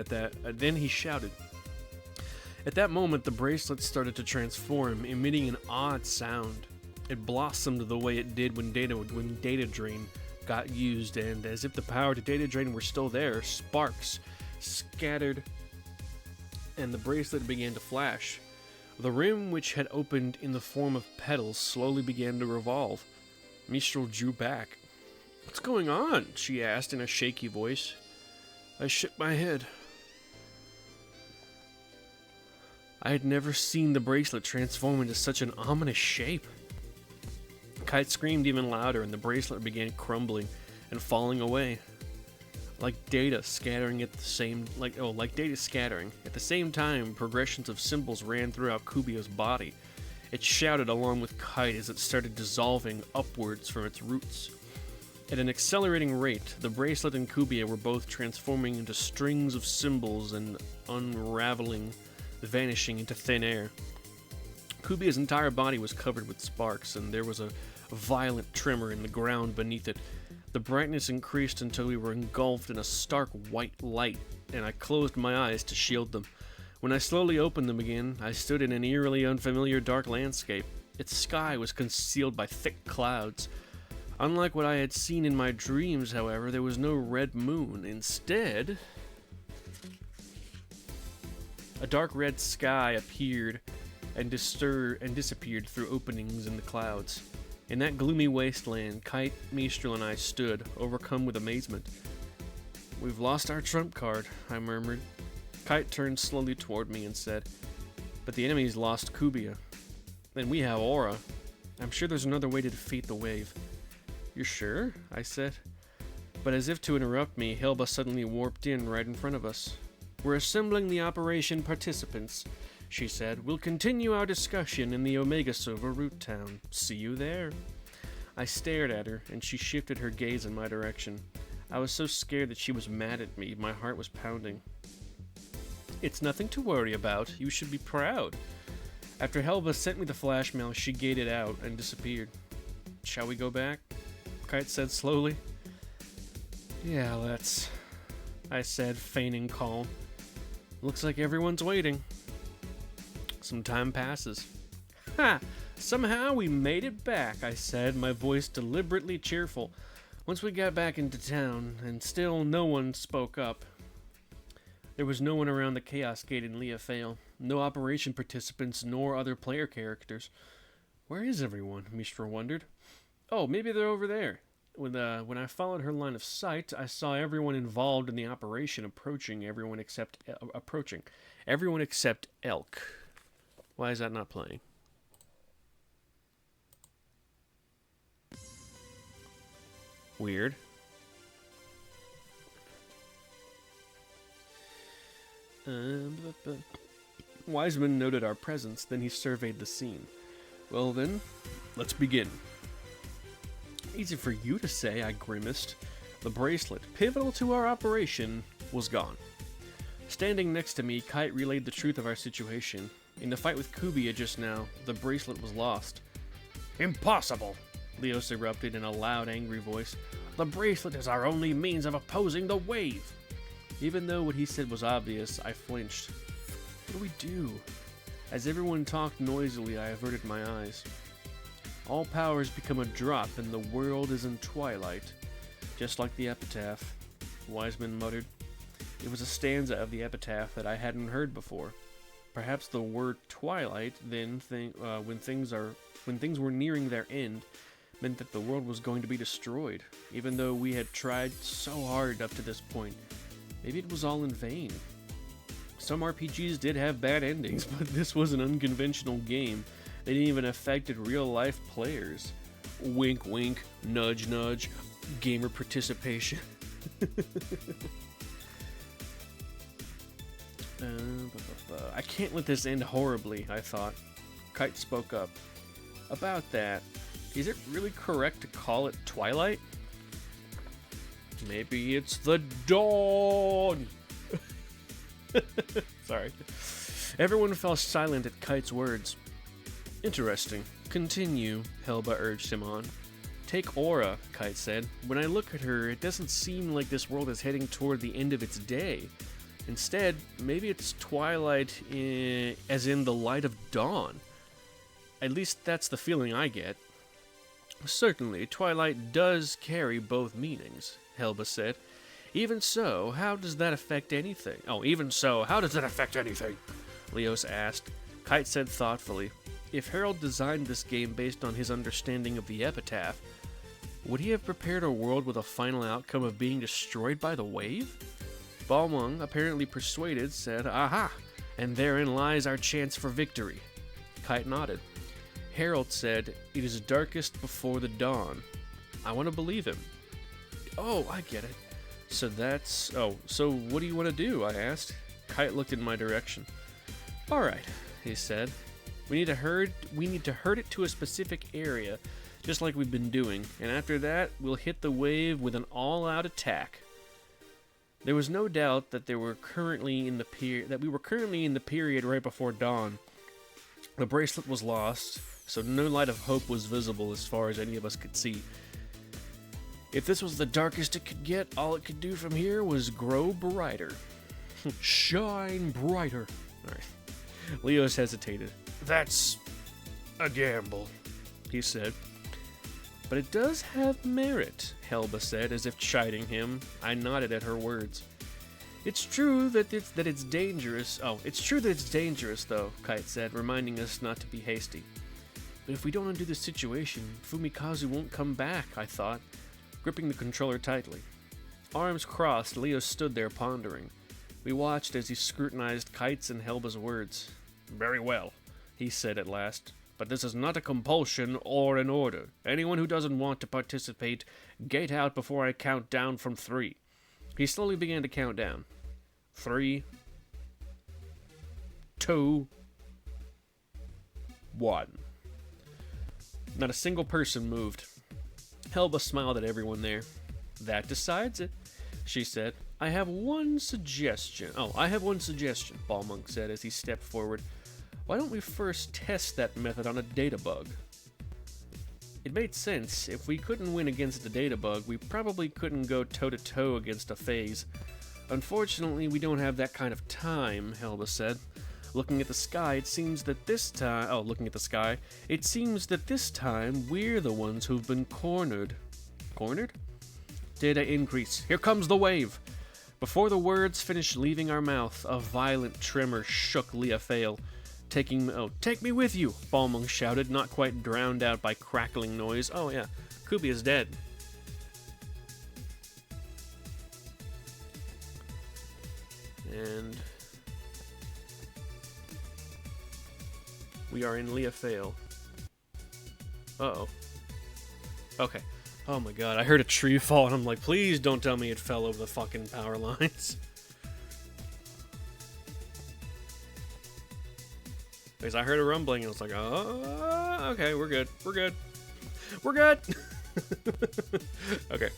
At that moment, the bracelet started to transform, emitting an odd sound. It blossomed the way it did when data drain got used, and as if the power to data drain were still there, sparks scattered and the bracelet began to flash. The rim, which had opened in the form of petals, slowly began to revolve. Mistral drew back. "What's going on?" she asked in a shaky voice. I shook my head. I had never seen the bracelet transform into such an ominous shape. Kite screamed even louder, and the bracelet began crumbling and falling away. Like data scattering. At the same time, progressions of symbols ran throughout Kubia's body. It shouted along with Kite as it started dissolving upwards from its roots. At an accelerating rate, the bracelet and Kubia were both transforming into strings of symbols and unraveling, vanishing into thin air. Kubia's entire body was covered with sparks, and there was a violent tremor in the ground beneath it. The brightness increased until we were engulfed in a stark white light, and I closed my eyes to shield them. When I slowly opened them again, I stood in an eerily unfamiliar dark landscape. Its sky was concealed by thick clouds. Unlike what I had seen in my dreams, however, there was no red moon. Instead, a dark red sky appeared and disappeared through openings in the clouds. In that gloomy wasteland, Kite, Mistral, and I stood, overcome with amazement. "We've lost our trump card," I murmured. Kite turned slowly toward me and said, "But the enemy's lost Kubia. And we have Aura. I'm sure there's another way to defeat the wave." "You're sure?" I said. But as if to interrupt me, Helba suddenly warped in right in front of us. "We're assembling the operation participants," she said. "We'll continue our discussion in the Omega Silver root town. See you there." I stared at her, and she shifted her gaze in my direction. I was so scared that she was mad at me. My heart was pounding. "It's nothing to worry about. You should be proud." After Helba sent me the flash mail, she gated out and disappeared. "Shall we go back?" Kite said slowly. "Yeah, let's," I said, feigning calm. "Looks like everyone's waiting." Some time passes. "Ha! Somehow we made it back," I said, my voice deliberately cheerful. Once we got back into town, and still no one spoke up. There was no one around the Chaos Gate in Leafale. No operation participants, nor other player characters. "Where is everyone?" Mistral wondered. "Oh, maybe they're over there." When I followed her line of sight, I saw everyone involved in the operation approaching. Everyone except Elk. Why is that not playing? Weird. Wiseman noted our presence, then he surveyed the scene. "Well then, let's begin." "Easy for you to say," I grimaced. The bracelet, pivotal to our operation, was gone. Standing next to me, Kite relayed the truth of our situation. In the fight with Kubia just now, the bracelet was lost. "Impossible!" Leos erupted in a loud, angry voice. "The bracelet is our only means of opposing the wave!" Even though what he said was obvious, I flinched. What do we do? As everyone talked noisily, I averted my eyes. "All powers become a drop, and the world is in twilight. Just like the epitaph," Wiseman muttered. It was a stanza of the epitaph that I hadn't heard before. Perhaps the word twilight, then, when things were nearing their end, meant that the world was going to be destroyed, even though we had tried so hard up to this point. Maybe it was all in vain. Some RPGs did have bad endings, but this was an unconventional game. They didn't even affect real-life players. Wink, wink, nudge, nudge, gamer participation. I can't let this end horribly, I thought. Kite spoke up. "About that, is it really correct to call it Twilight?" "Maybe it's the dawn." Sorry. Everyone fell silent at Kite's words. "Interesting. Continue," Helba urged him on. Take Aura, Kite said. When I look at her, it doesn't seem like this world is heading toward the end of its day. Instead, maybe it's twilight as in the light of dawn. At least that's the feeling I get. Certainly, twilight does carry both meanings, Helba said. Even so, how does that affect anything? Oh, even so, how does that affect anything? Leos asked. Kite said thoughtfully, if Harold designed this game based on his understanding of the epitaph, would he have prepared a world with a final outcome of being destroyed by the wave? Balmung, apparently persuaded, said, aha, and therein lies our chance for victory. Kite nodded. Harold said, it is darkest before the dawn. I want to believe him. Oh, I get it. So what do you want to do? I asked. Kite looked in my direction. All right, he said. We need to herd it to a specific area, just like we've been doing, and after that, we'll hit the wave with an all-out attack. There was no doubt that we were currently in the period right before dawn. The bracelet was lost, so no light of hope was visible as far as any of us could see. If this was the darkest it could get, all it could do from here was grow brighter. Shine brighter. All right. Leos hesitated. That's a gamble, he said. But it does have merit, Helba said, as if chiding him. I nodded at her words. It's true that it's dangerous. Oh, it's true that it's dangerous, though, Kite said, reminding us not to be hasty. But if we don't undo the situation, Fumikazu won't come back, I thought, gripping the controller tightly. Arms crossed, Leo stood there pondering. We watched as he scrutinized Kite's and Helba's words. Very well, he said at last. But this is not a compulsion or an order. Anyone who doesn't want to participate, gate out before I count down from 3. He slowly began to count down. 3, 2, 1. Not a single person moved. Helba smiled at everyone there. That decides it, she said. I have one suggestion, Balmung said as he stepped forward. Why don't we first test that method on a data bug? It made sense. If we couldn't win against a data bug, we probably couldn't go toe-to-toe against a phase. Unfortunately, we don't have that kind of time, Helba said. Looking at the sky, it seems that this time... It seems that this time, we're the ones who've been cornered. Cornered? Data increase. Here comes the wave! Before the words finished leaving our mouth, a violent tremor shook Leofael. Take me with you, Balmung shouted, not quite drowned out by crackling noise. Oh yeah, Kubi is dead. And we are in Leofael. Uh-oh. Okay. Oh my god, I heard a tree fall and I'm like, please don't tell me it fell over the fucking power lines. Because I heard a rumbling and I was like, oh, okay, we're good. We're good. We're good! Okay.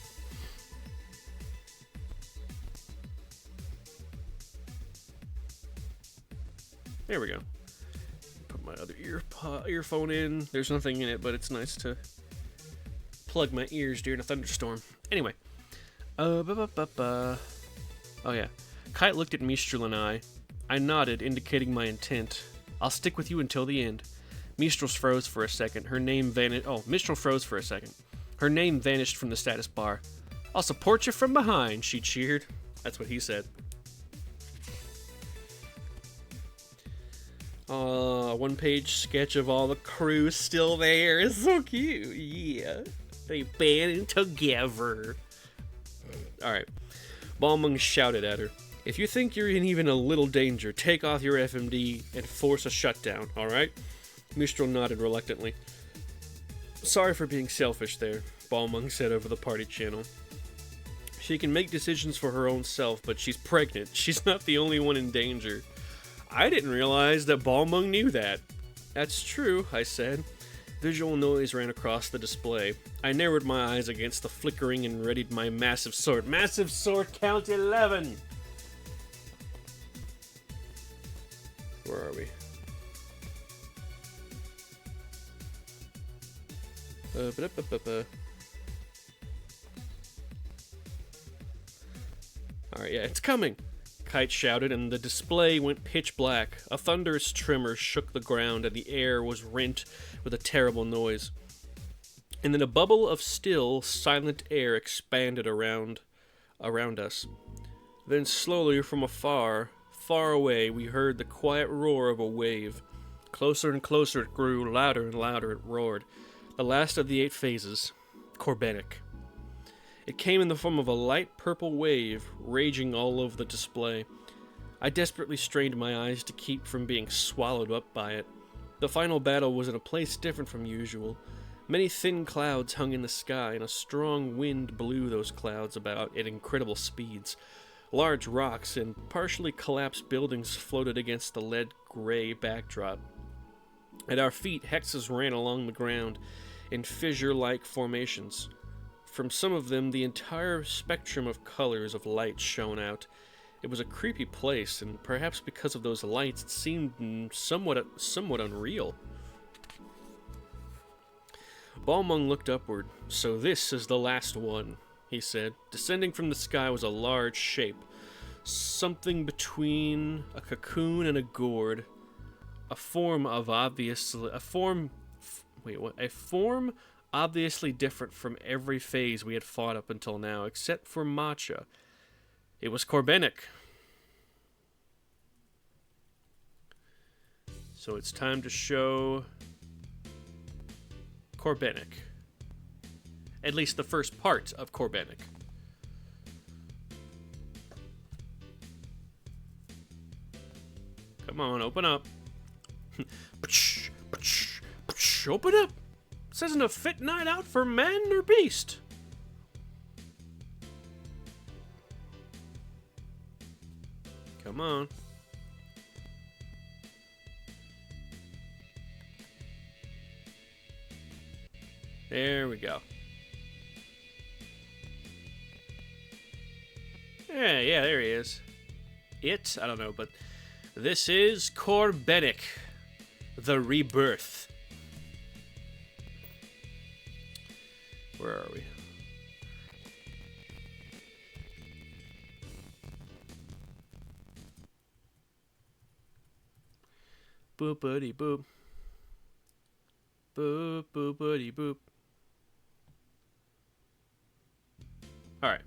There we go. Put my other earphone in. There's nothing in it, but it's nice to plug my ears during a thunderstorm. Anyway. Oh yeah. Kite looked at Mistral and I. I nodded, indicating my intent. I'll stick with you until the end. Mistral froze for a second. Her name vanished. Oh, Mistral froze for a second. Her name vanished from the status bar. I'll support you from behind, she cheered. That's what he said. One-page sketch of all the crew still there. It's so cute. Yeah. They banded together. Alright. Balmung shouted at her. If you think you're in even a little danger, take off your FMD and force a shutdown, alright? Mistral nodded reluctantly. Sorry for being selfish there, Balmung said over the party channel. She can make decisions for her own self, but she's pregnant. She's not the only one in danger. I didn't realize that Balmung knew that. That's true, I said. Visual noise ran across the display. I narrowed my eyes against the flickering and readied my massive sword. Massive sword, count 11! Where are we? Alright, yeah, it's coming! Kite shouted, and the display went pitch black. A thunderous tremor shook the ground, and the air was rent with a terrible noise. And then a bubble of still, silent air expanded around us. Then slowly, from afar, far away, we heard the quiet roar of a wave. Closer and closer it grew, louder and louder it roared. The last of the 8 phases, Corbenic. It came in the form of a light purple wave, raging all over the display. I desperately strained my eyes to keep from being swallowed up by it. The final battle was in a place different from usual. Many thin clouds hung in the sky, and a strong wind blew those clouds about at incredible speeds. Large rocks and partially collapsed buildings floated against the lead-gray backdrop. At our feet, hexes ran along the ground in fissure-like formations. From some of them, the entire spectrum of colors of light shone out. It was a creepy place, and perhaps because of those lights, it seemed somewhat unreal. Balmung looked upward. "So this is the last one," he said. Descending from the sky was a large shape, something between a cocoon and a gourd. A form obviously different from every phase we had fought up until now, except for Matcha. It was Corbenic. So it's time to show Corbenic. At least the first part of Corbenic. Come on, open up. Open up! This isn't a fit night out for man or beast. Come on. There we go. Yeah, there he is. I don't know, but this is Corbenic, the Rebirth. Where are we? Boop-buddy boop. Boop, boop-buddy boop. Alright.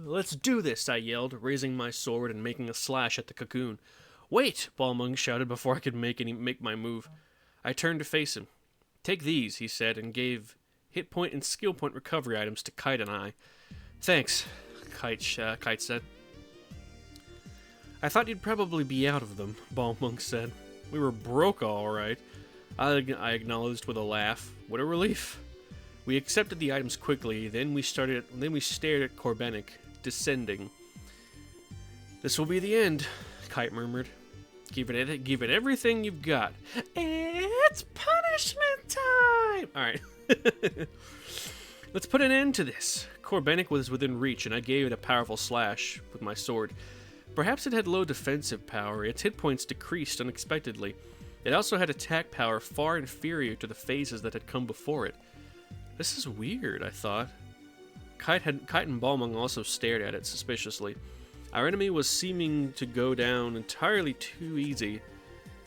Let's do this, I yelled, raising my sword and making a slash at the cocoon. Wait, Balmung shouted before I could make my move. I turned to face him. Take these, he said, and gave hit point and skill point recovery items to Kite and I. Thanks, Kite said. I thought you'd probably be out of them, Balmung said. We were broke, all right. I acknowledged with a laugh. What a relief. We accepted the items quickly, then we stared at Corbenic, descending. This will be the end, Kite murmured. Give it everything you've got. It's punishment time! Alright. Let's put an end to this. Corbenic was within reach, and I gave it a powerful slash with my sword. Perhaps it had low defensive power. Its hit points decreased unexpectedly. It also had attack power far inferior to the phases that had come before it. This is weird, I thought. Kite and Balmung also stared at it suspiciously. Our enemy was seeming to go down entirely too easy.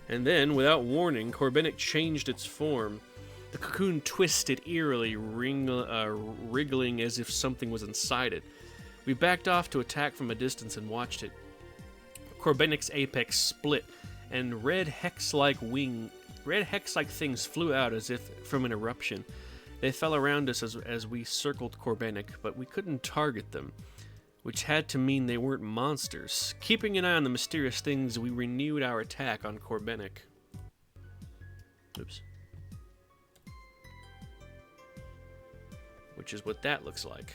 And then, without warning, Corbenic changed its form. The cocoon twisted eerily, wriggling as if something was inside it. We backed off to attack from a distance and watched it. Corbenic's apex split, and red hex-like things flew out as if from an eruption. They fell around us as we circled Corbenic, but we couldn't target them, which had to mean they weren't monsters. Keeping an eye on the mysterious things, we renewed our attack on Corbenic. Oops. Which is what that looks like.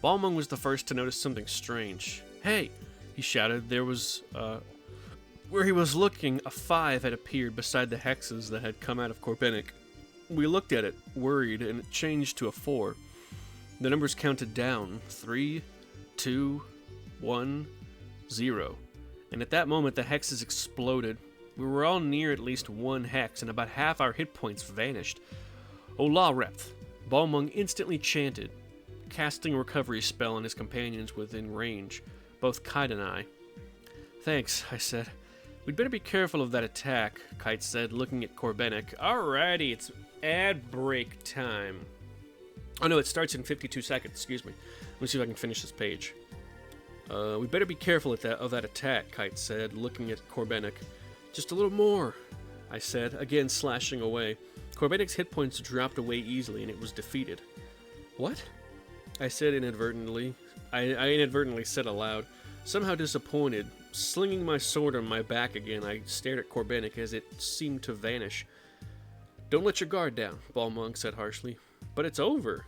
Balmung was the first to notice something strange. Hey, he shouted. There was, where he was looking, a 5 had appeared beside the hexes that had come out of Corbenic. We looked at it, worried, and it changed to a 4. The numbers counted down. 3, 2, 1, 0. And at that moment, the hexes exploded. We were all near at least one hex, and about half our hit points vanished. Olareth, Balmung instantly chanted, casting a recovery spell on his companions within range, both Kite and I. Thanks, I said. We'd better be careful of that attack, Kite said, looking at Korbenik. Alrighty, it's ad break time. Oh no, it starts in 52 seconds, excuse me. Let me see if I can finish this page. We'd better be careful of that attack, Kite said, looking at Korbenik. Just a little more, I said, again slashing away. Korbenik's hit points dropped away easily, and it was defeated. What? I said inadvertently. I inadvertently said aloud. Somehow disappointed, slinging my sword on my back again, I stared at Korbenik as it seemed to vanish. Don't let your guard down, Balmung said harshly. But it's over,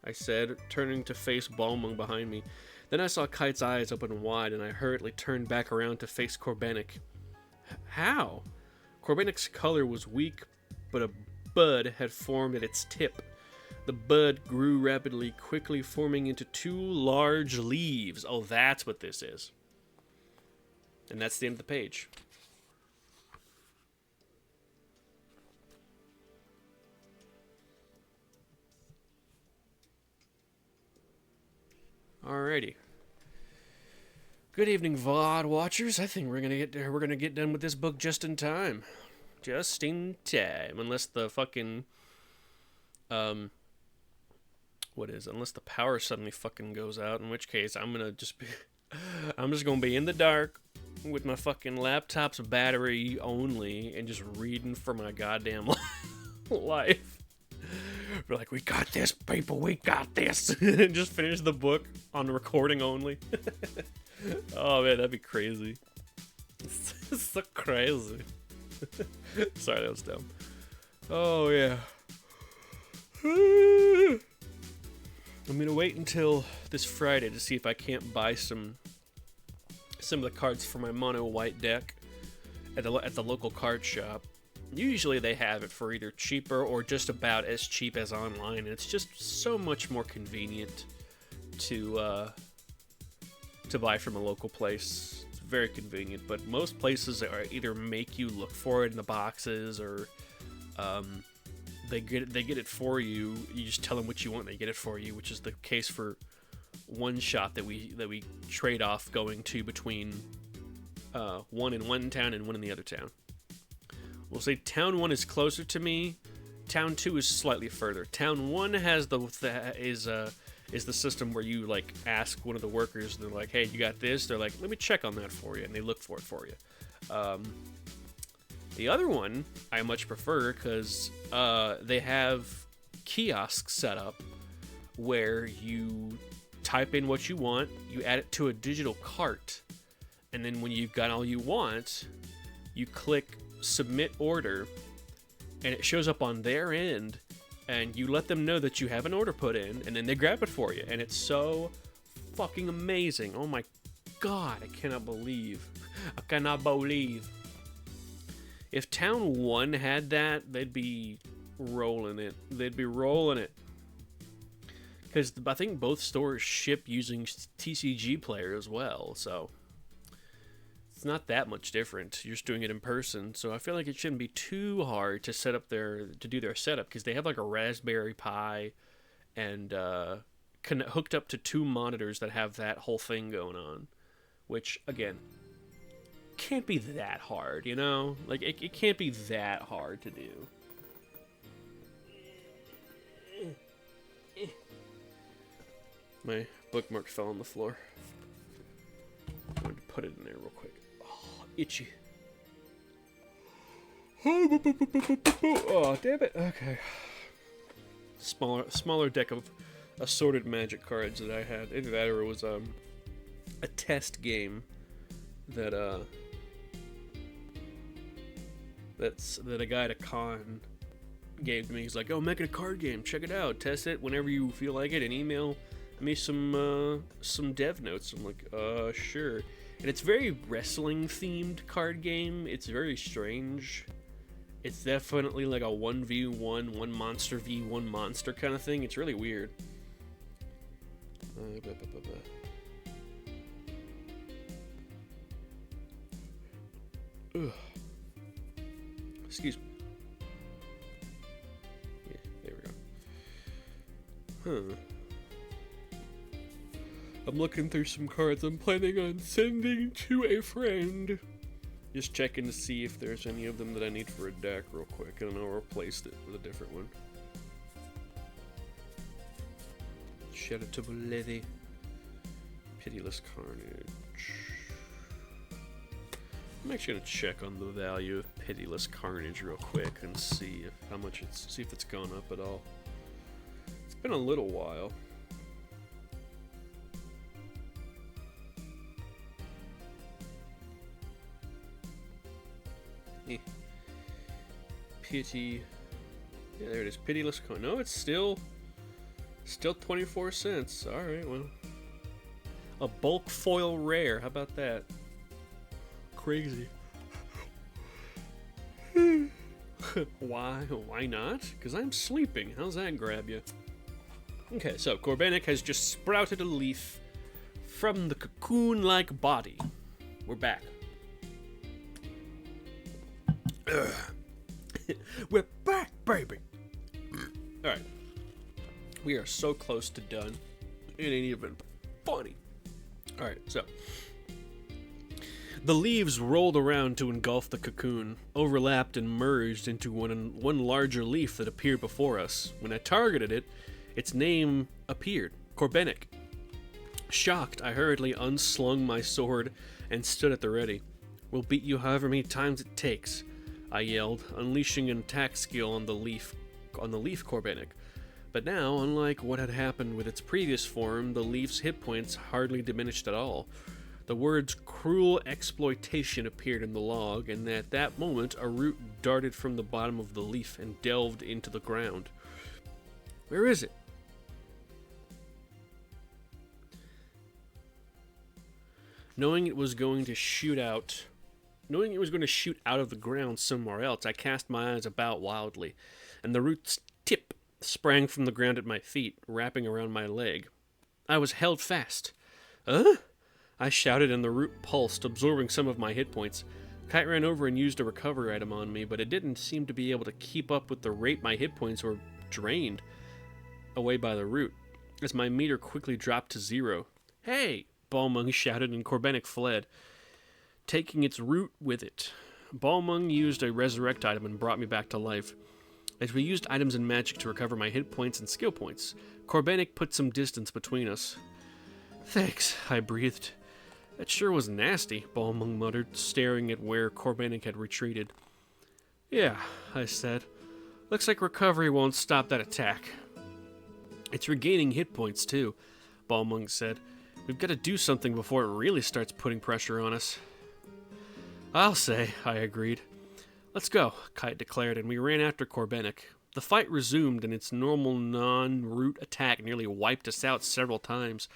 I said, turning to face Balmung behind me. Then I saw Kite's eyes open wide, and I hurriedly turned back around to face Korbenik. How? Korbenik's color was weak, but a bud had formed at its tip. The bud grew rapidly, quickly forming into 2 large leaves. Oh, that's what this is. And that's the end of the page. Alrighty. Good evening, VOD watchers. I think we're gonna get done with this book just in time. Just in time, unless the fucking unless the power suddenly fucking goes out, in which case I'm just gonna be in the dark with my fucking laptop's battery only and just reading for my goddamn life. We're like, we got this, people, we got this. And just finish the book on recording only. Oh man, that'd be crazy. It's so crazy. Sorry, that was dumb. Oh yeah. I'm gonna wait until this Friday to see if I can't buy some of the cards for my mono white deck at the local card shop. Usually they have it for either cheaper or just about as cheap as online, and it's just so much more convenient to buy from a local place. It's very convenient, but most places are either make you look for it in the boxes, or they get it for you. You just tell them what you want, they get it for you, which is the case for one shop that we trade off going to between one in one town and one in the other town. We'll say Town 1 is closer to me. Town 2 is slightly further. Town 1 has is the system where you like ask one of the workers. They're like, "Hey, you got this?" They're like, "Let me check on that for you," and they look for it for you. The other one I much prefer because they have kiosks set up where you type in what you want, you add it to a digital cart, and then when you've got all you want, you click submit order, and it shows up on their end, and you let them know that you have an order put in, and then they grab it for you, and it's so fucking amazing. Oh my god, I cannot believe. If Town 1 had that, they'd be rolling it. Because I think both stores ship using TCG Player as well, so it's not that much different. You're just doing it in person, so I feel like it shouldn't be too hard to do their setup, because they have like a Raspberry Pi and hooked up to 2 monitors that have that whole thing going on, which again can't be that hard, you know? Like it can't be that hard to do. My bookmark fell on the floor. I'm going to put it in there real quick. Oh, itchy. Oh, damn it. Okay. Smaller deck of assorted Magic cards that I had. Either that or it was a test game that that a guy at a con gave to me. He's like, "Oh, I'm making a card game. Check it out. Test it whenever you feel like it, and email me some dev notes." I'm like, sure. And it's very wrestling themed card game. It's very strange. It's definitely like a 1v1, one monster v one monster kind of thing. It's really weird. Ugh. Excuse me. Yeah, there we go. Huh. I'm looking through some cards I'm planning on sending to a friend. Just checking to see if there's any of them that I need for a deck real quick, and I'll replace it with a different one. Shout out to Lady. Pitiless Carnage. I'm actually gonna check on the value of Pitiless Carnage real quick and see if it's gone up at all. It's been a little while. Pity. Yeah, there it is. Pitiless Carnage. No, it's still 24 cents. All right, well. A bulk foil rare. How about that? Crazy. Why not? Because I'm sleeping. How's that grab you? Okay, so Corbinic has just sprouted a leaf from the cocoon-like body. We're back. We're back, baby. Alright. We are so close to done. It ain't even funny. Alright, so. The leaves rolled around to engulf the cocoon, overlapped and merged into one larger leaf that appeared before us. When I targeted it, its name appeared, Corbinic. Shocked, I hurriedly unslung my sword and stood at the ready. We'll beat you however many times it takes, I yelled, unleashing an attack skill on the leaf Corbinic. But now, unlike what had happened with its previous form, the leaf's hit points hardly diminished at all. The words cruel exploitation appeared in the log, and at that moment a root darted from the bottom of the leaf and delved into the ground. Where is it? Knowing it was going to shoot out of the ground somewhere else, I cast my eyes about wildly, and the root's tip sprang from the ground at my feet, wrapping around my leg. I was held fast. Huh? I shouted, and the root pulsed, absorbing some of my hit points. Kite ran over and used a recovery item on me, but it didn't seem to be able to keep up with the rate my hit points were drained away by the root, as my meter quickly dropped to 0. Hey! Balmung shouted, and Corbinic fled, taking its root with it. Balmung used a resurrect item and brought me back to life. As we used items and magic to recover my hit points and skill points, Corbinic put some distance between us. Thanks, I breathed. That sure was nasty, Balmung muttered, staring at where Corbinic had retreated. Yeah, I said. Looks like recovery won't stop that attack. It's regaining hit points, too, Balmung said. We've got to do something before it really starts putting pressure on us. I'll say, I agreed. Let's go, Kite declared, and we ran after Corbinic. The fight resumed, and its normal non-root attack nearly wiped us out several times.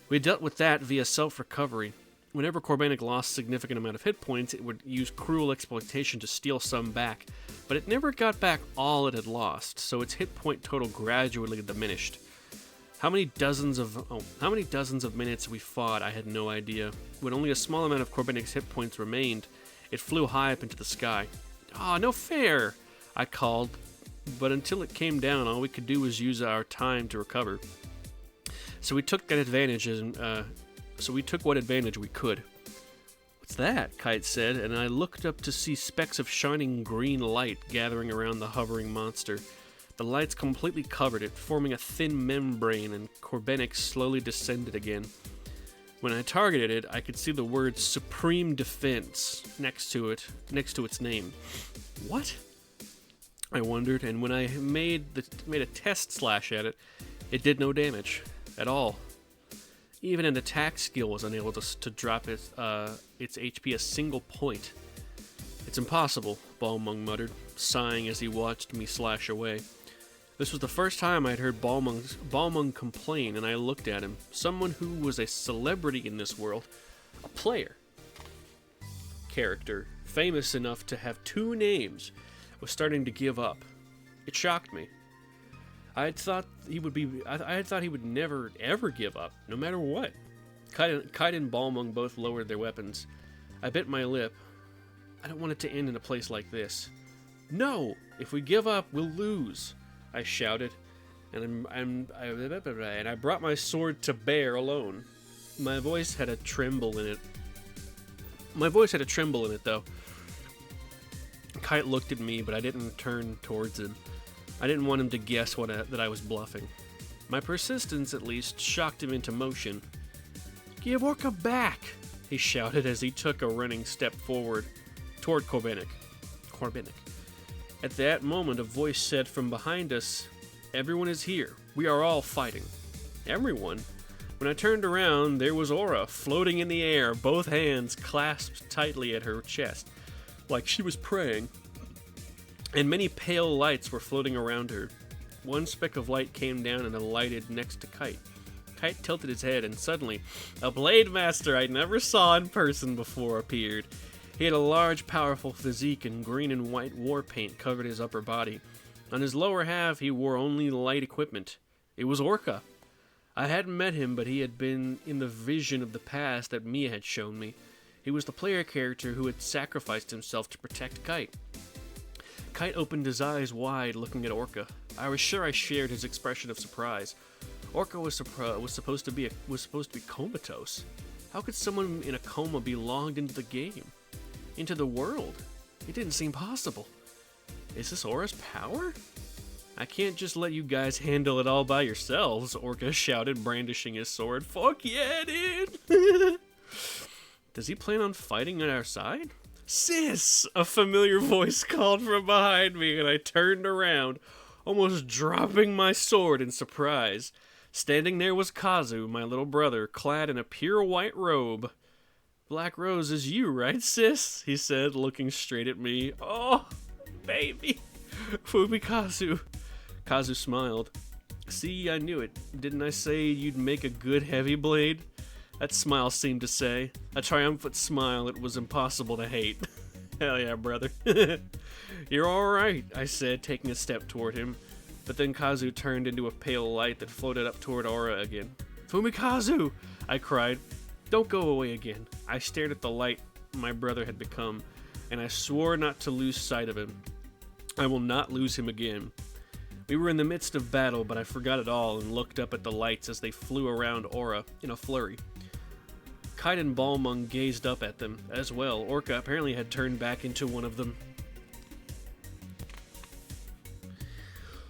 We dealt with that via self-recovery. Whenever Corbinic lost a significant amount of hit points, it would use cruel exploitation to steal some back, but it never got back all it had lost, so its hit point total gradually diminished. How many dozens of minutes we fought, I had no idea. When only a small amount of Corbinic's hit points remained, it flew high up into the sky. "Ah, no fair!" I called, but until it came down, all we could do was use our time to recover. So we took what advantage we could. What's that? Kite said, and I looked up to see specks of shining green light gathering around the hovering monster. The lights completely covered it, forming a thin membrane, and Corbinic slowly descended again. When I targeted it, I could see the word Supreme Defense next to its name. What? I wondered, and when I made a test slash at it, it did no damage at all. Even an attack skill was unable to drop its HP a single point. It's impossible, Balmung muttered, sighing as he watched me slash away. This was the first time I'd heard Balmung complain, and I looked at him. Someone who was a celebrity in this world. A player. Character, famous enough to have 2 names, was starting to give up. It shocked me. I had thought he would never, ever give up, no matter what. Kite and Balmung both lowered their weapons. I bit my lip. I don't want it to end in a place like this. No! If we give up, we'll lose, I shouted, and I brought my sword to bear alone. My voice had a tremble in it, though. Kite looked at me, but I didn't turn towards him. I didn't want him to guess that I was bluffing. My persistence, at least, shocked him into motion. Give Orca back, he shouted as he took a running step forward toward Korbenik. At that moment, a voice said from behind us, Everyone is here. We are all fighting. Everyone? When I turned around, there was Aura, floating in the air, both hands clasped tightly at her chest, like she was praying. And many pale lights were floating around her. One speck of light came down and alighted next to Kite. Kite tilted his head, and suddenly, a Blade Master I never saw in person before appeared. He had a large, powerful physique, and green and white war paint covered his upper body. On his lower half, he wore only light equipment. It was Orca. I hadn't met him, but he had been in the vision of the past that Mia had shown me. He was the player character who had sacrificed himself to protect Kite. Kite opened his eyes wide, looking at Orca. I was sure I shared his expression of surprise. Orca was supposed to be comatose. How could someone in a coma be logged into the game? Into the world? It didn't seem possible. Is this Aura's power? I can't just let you guys handle it all by yourselves, Orca shouted, brandishing his sword. Fuck yeah, dude! Does he plan on fighting on our side? Sis! A familiar voice called from behind me, and I turned around, almost dropping my sword in surprise. Standing there was Kazu, my little brother, clad in a pure white robe. Black Rose is you, right, sis? He said, looking straight at me. Oh, baby! Fumikazu. Kazu smiled. See, I knew it. Didn't I say you'd make a good heavy blade? That smile seemed to say. A triumphant smile it was impossible to hate. Hell yeah, brother. You're alright, I said, taking a step toward him. But then Kazu turned into a pale light that floated up toward Aura again. Fumikazu! I cried. Don't go away again. I stared at the light my brother had become, and I swore not to lose sight of him. I will not lose him again. We were in the midst of battle, but I forgot it all and looked up at the lights as they flew around Aura in a flurry. Kite and Balmung gazed up at them as well. Orca apparently had turned back into one of them.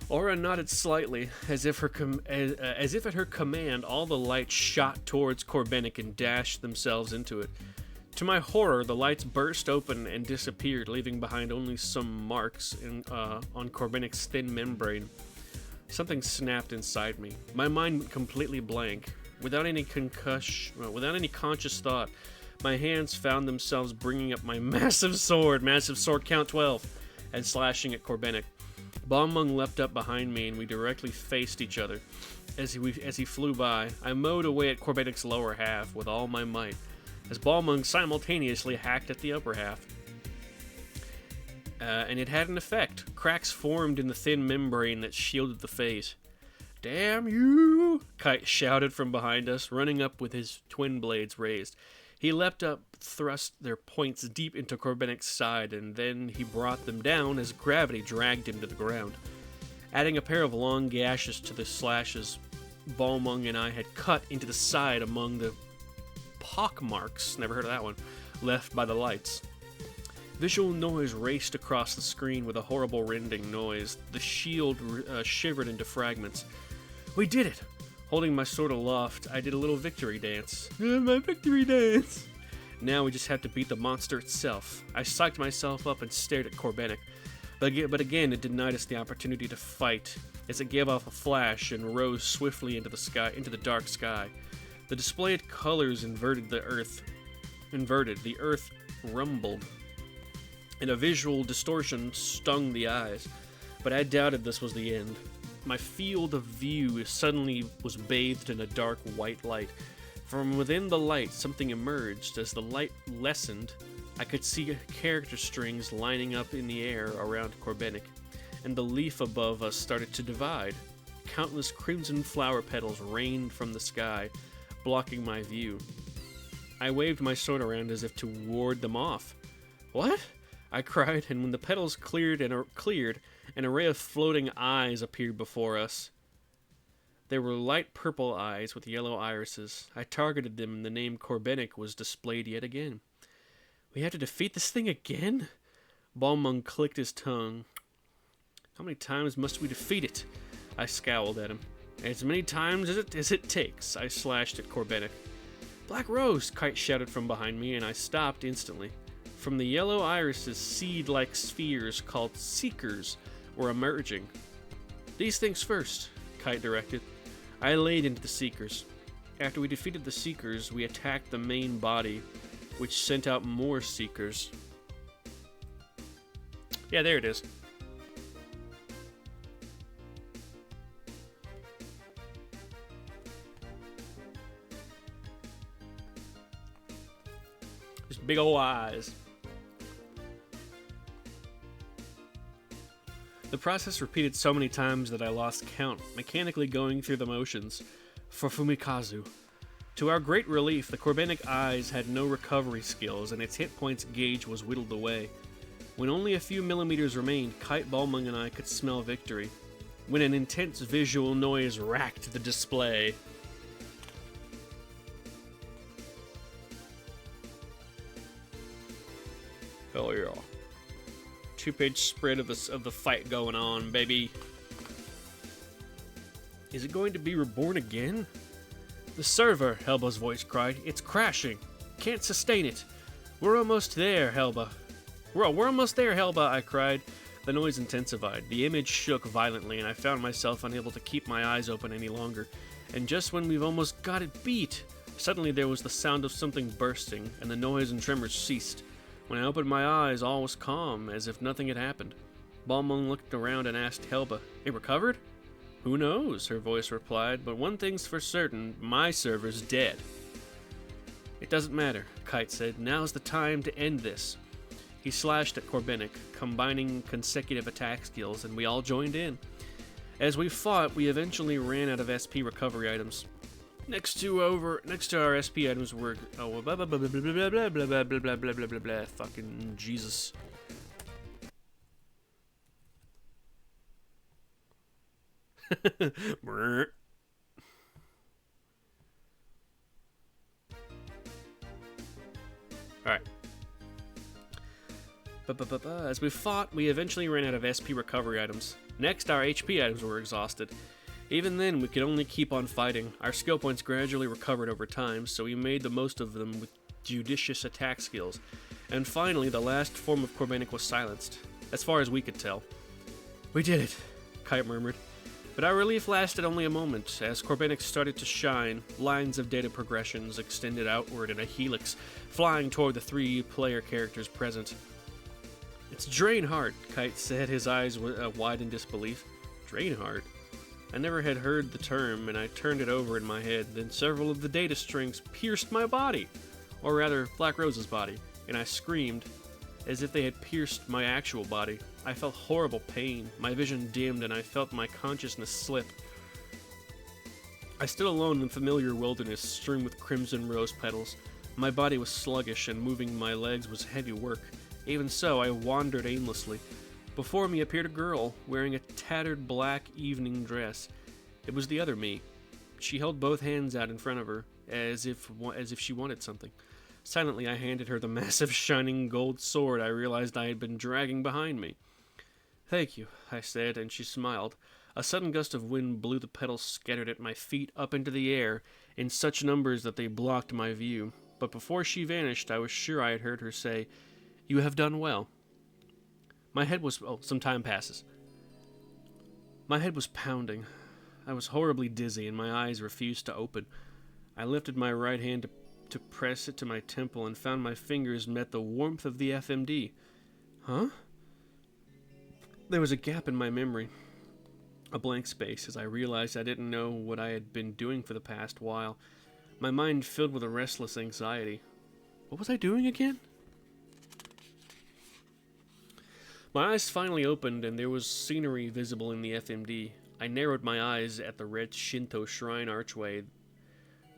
Aura nodded slightly, as if at her command all the lights shot towards Korbenik and dashed themselves into it. To my horror, the lights burst open and disappeared, leaving behind only some marks on Korbenik's thin membrane. Something snapped inside me. My mind went completely blank. Without any conscious thought, my hands found themselves bringing up my massive sword count 12, and slashing at Korbenik. Balmung leapt up behind me, and we directly faced each other. As he flew by, I mowed away at Korbenik's lower half with all my might, as Balmung simultaneously hacked at the upper half. And it had an effect. Cracks formed in the thin membrane that shielded the face. Damn you! Kite shouted from behind us, running up with his twin blades raised. He leapt up, thrust their points deep into Korbenik's side, and then he brought them down as gravity dragged him to the ground. Adding a pair of long gashes to the slashes Balmung and I had cut into the side among the pock marks, never heard of that one, left by the lights. Visual noise raced across the screen with a horrible rending noise. The shield shivered into fragments. We did it! Holding my sword aloft, I did a little victory dance. My victory dance! Now we just have to beat the monster itself. I psyched myself up and stared at Korbenik. But again, it denied us the opportunity to fight, as it gave off a flash and rose swiftly into the dark sky. The displayed colors inverted. The earth rumbled, and a visual distortion stung the eyes. But I doubted this was the end. My field of view suddenly was bathed in a dark white light. From within the light, something emerged. As the light lessened, I could see character strings lining up in the air around Korbenik, and the leaf above us started to divide. Countless crimson flower petals rained from the sky, blocking my view. I waved my sword around as if to ward them off. What? I cried, and when the petals cleared, an array of floating eyes appeared before us. They were light purple eyes with yellow irises. I targeted them, and the name Corbenic was displayed yet again. We have to defeat this thing again? Balmung clicked his tongue. How many times must we defeat it? I scowled at him. As many times as it takes, I slashed at Corbenic. Black Rose, Kite shouted from behind me, and I stopped instantly. From the yellow irises, seed-like spheres called Seekers were emerging. These things first, Kite directed. I laid into the Seekers. After we defeated the Seekers, we attacked the main body, which sent out more Seekers. Yeah, there it is. Just big ol' eyes. The process repeated so many times that I lost count, mechanically going through the motions. For Fumikazu. To our great relief, the Corbenic eyes had no recovery skills, and its hit points gauge was whittled away. When only a few millimeters remained, Kite, Balmung, and I could smell victory. When an intense visual noise racked the display. Hell yeah. 2-page spread of the fight going on, baby. Is it going to be reborn again? The server, Helba's voice cried. It's crashing. Can't sustain it. We're almost there, Helba. We're almost there, Helba, I cried. The noise intensified. The image shook violently, and I found myself unable to keep my eyes open any longer. And just when we've almost got it beat, suddenly there was the sound of something bursting, and the noise and tremors ceased. When I opened my eyes, all was calm, as if nothing had happened. Balmung looked around and asked Helba, It recovered? Who knows, her voice replied, but one thing's for certain, my server's dead. It doesn't matter, Kite said. Now's the time to end this. He slashed at Corbenic, combining consecutive attack skills, and we all joined in. As we fought, we eventually ran out of SP recovery items. Next to our SP items were blah blah blah blah blah blah blah blah blah blah blah blah blah. Fucking Jesus. Alright. As we fought, we eventually ran out of SP recovery items. Next, our HP items were exhausted. Even then, we could only keep on fighting. Our skill points gradually recovered over time, so we made the most of them with judicious attack skills. And finally, the last form of Corbenic was silenced, as far as we could tell. We did it, Kite murmured. But our relief lasted only a moment. As Corbenic started to shine, lines of data progressions extended outward in a helix, flying toward the 3 player characters present. It's Drainheart, Kite said, his eyes wide in disbelief. Drainheart? I never had heard the term, and I turned it over in my head. Then several of the data strings pierced my body, or rather, Black Rose's body, and I screamed, as if they had pierced my actual body. I felt horrible pain, my vision dimmed, and I felt my consciousness slip. I stood alone in familiar wilderness strewn with crimson rose petals. My body was sluggish, and moving my legs was heavy work. Even so, I wandered aimlessly. Before me appeared a girl, wearing a tattered black evening dress. It was the other me. She held both hands out in front of her, as if she wanted something. Silently, I handed her the massive shining gold sword I realized I had been dragging behind me. Thank you, I said, and she smiled. A sudden gust of wind blew the petals scattered at my feet up into the air, in such numbers that they blocked my view. But before she vanished, I was sure I had heard her say, You have done well. My head was... some time passes. My head was pounding. I was horribly dizzy, and my eyes refused to open. I lifted my right hand to press it to my temple and found my fingers met the warmth of the FMD. Huh? There was a gap in my memory. A blank space as I realized I didn't know what I had been doing for the past while. My mind filled with a restless anxiety. What was I doing again? My eyes finally opened, and there was scenery visible in the FMD. I narrowed my eyes at the red Shinto shrine archway,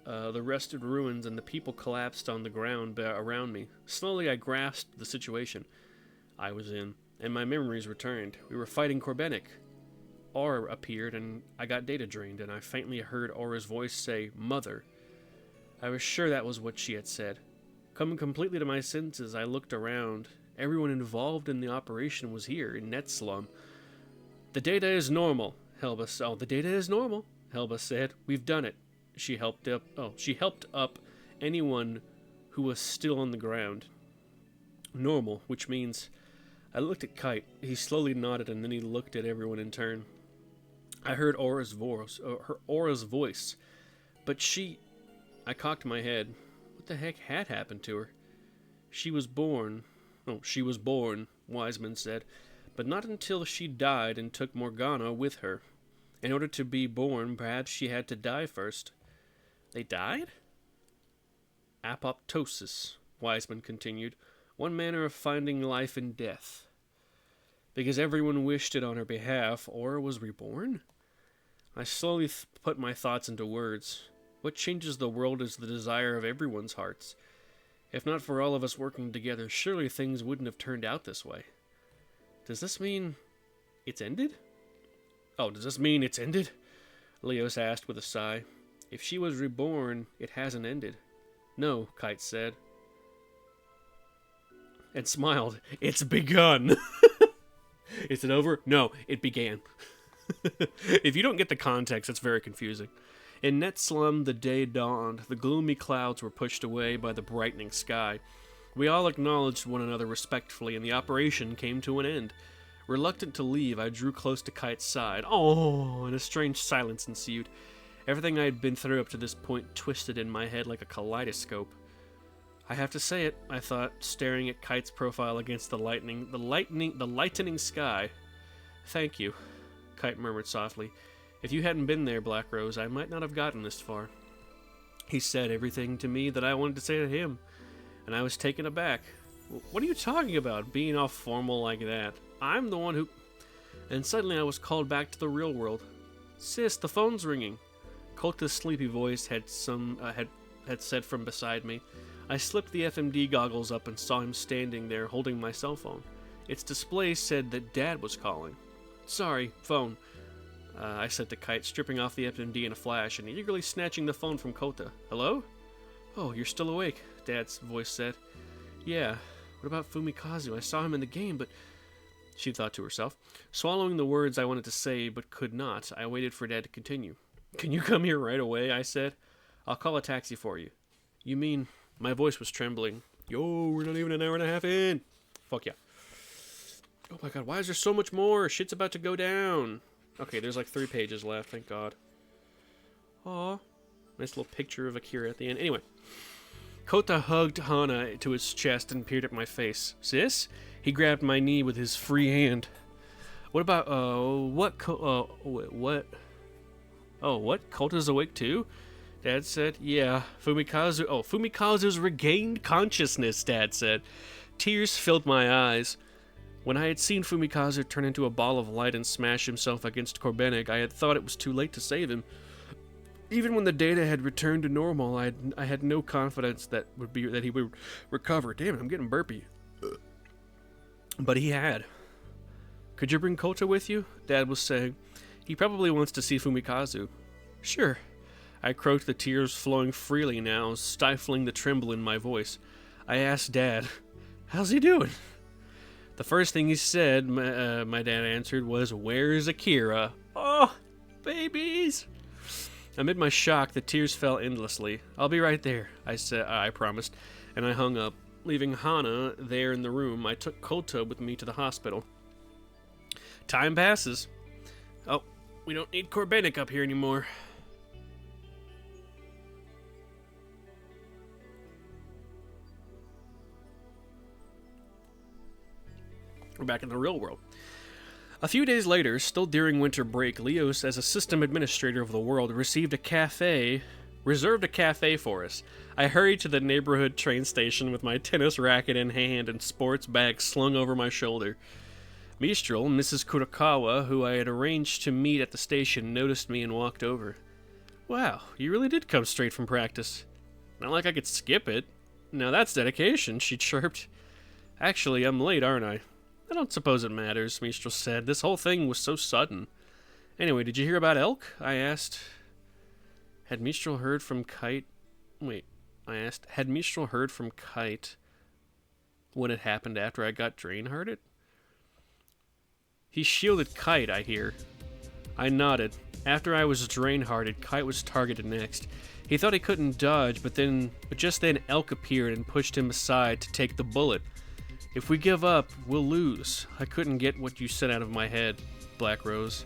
the rusted ruins, and the people collapsed on the ground around me. Slowly, I grasped the situation. I was in, and my memories returned. We were fighting Korbenik. Aura appeared, and I got data drained, and I faintly heard Aura's voice say, "Mother." I was sure that was what she had said. Coming completely to my senses, I looked around. Everyone involved in the operation was here, in Netslum. "The data is normal," Helba said. "Oh, the data is normal," Helba said. "We've done it." She helped up anyone who was still on the ground. Normal, which means... I looked at Kite. He slowly nodded, and then he looked at everyone in turn. I heard Aura's voice, but she... I cocked my head. What the heck had happened to her? She was born, Wiseman said, but not until she died and took Morgana with her. In order to be born, perhaps she had to die first. They died? Apoptosis, Wiseman continued. One manner of finding life in death. Because everyone wished it on her behalf, Aura was reborn? I slowly put my thoughts into words. What changes the world is the desire of everyone's hearts. If not for all of us working together, surely things wouldn't have turned out this way. Does this mean it's ended? Oh, does this mean it's ended? Leos asked with a sigh. If she was reborn, it hasn't ended. No, Kite said. And smiled. It's begun. Is it over? No, it began. If you don't get the context, it's very confusing. In Netslum, the day dawned. The gloomy clouds were pushed away by the brightening sky. We all acknowledged one another respectfully, and the operation came to an end. Reluctant to leave, I drew close to Kite's side. Oh, and a strange silence ensued. Everything I had been through up to this point twisted in my head like a kaleidoscope. I have to say it, I thought, staring at Kite's profile against the lightening sky. Thank you, Kite murmured softly. If you hadn't been there, Black Rose, I might not have gotten this far. He said everything to me that I wanted to say to him, and I was taken aback. What are you talking about, being all formal like that? I'm the one who... And suddenly I was called back to the real world. Sis, the phone's ringing. Kolta's sleepy voice had said from beside me. I slipped the FMD goggles up and saw him standing there holding my cell phone. Its display said that Dad was calling. Sorry, phone. I said to Kite, stripping off the FMD in a flash and eagerly snatching the phone from Kota. Hello? Oh, you're still awake, Dad's voice said. Yeah, what about Fumikazu? I saw him in the game, but... She thought to herself. Swallowing the words I wanted to say but could not, I waited for Dad to continue. Can you come here right away? I said. I'll call a taxi for you. You mean... My voice was trembling. Yo, we're not even an hour and a half in. Fuck yeah. Oh my god, why is there so much more? Shit's about to go down. Okay, there's like 3 pages left, thank god. Aw. Nice little picture of Akira at the end. Anyway. Kota hugged Hana to his chest and peered at my face. Sis? He grabbed my knee with his free hand. What about, what? Oh, what? Kota's awake too? Dad said, yeah, Fumikazu's regained consciousness, Dad said. Tears filled my eyes. When I had seen Fumikazu turn into a ball of light and smash himself against Korbenik, I had thought it was too late to save him. Even when the data had returned to normal, I had no confidence that he would recover. Damn it, I'm getting burpy. But he had. Could you bring Kota with you? Dad was saying. He probably wants to see Fumikazu. Sure. I croaked, the tears flowing freely now, stifling the tremble in my voice. I asked Dad, how's he doing? The first thing he said, my dad answered, was, where's Akira? Oh, babies! Amid my shock, the tears fell endlessly. I'll be right there, I promised, and I hung up. Leaving Hana there in the room, I took Kota with me to the hospital. Time passes. Oh, we don't need Korbenik up here anymore. We're back in the real world. A few days later, still during winter break, Leos, as a system administrator of the world, reserved a cafe for us. I hurried to the neighborhood train station with my tennis racket in hand and sports bag slung over my shoulder. Mistral, Mrs. Kurokawa, who I had arranged to meet at the station, noticed me and walked over. Wow, you really did come straight from practice. Not like I could skip it. Now that's dedication, she chirped. Actually, I'm late, aren't I? I don't suppose it matters, Mistral said. This whole thing was so sudden. Anyway, did you hear about Elk? I asked. Had Mistral heard from Kite? Wait, I asked. Had Mistral heard from Kite when it happened after I got drain-hearted? He shielded Kite, I hear. I nodded. After I was drain-hearted, Kite was targeted next. He thought he couldn't dodge, but just then Elk appeared and pushed him aside to take the bullet. If we give up, we'll lose. I couldn't get what you said out of my head, Black Rose.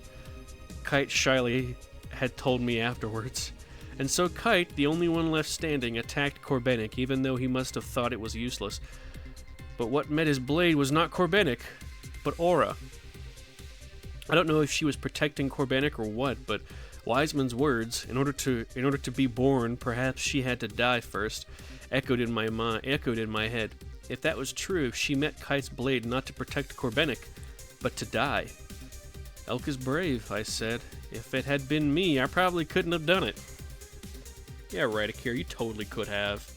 Kite shyly had told me afterwards. And so Kite, the only one left standing, attacked Corbenic, even though he must have thought it was useless. But what met his blade was not Corbenic, but Aura. I don't know if she was protecting Corbenic or what, but Wiseman's words, in order to be born, perhaps she had to die first, echoed in my head. If that was true, she met Kite's blade not to protect Corbenic, but to die. Elk is brave, I said. If it had been me, I probably couldn't have done it. Yeah, right, Akira, you totally could have.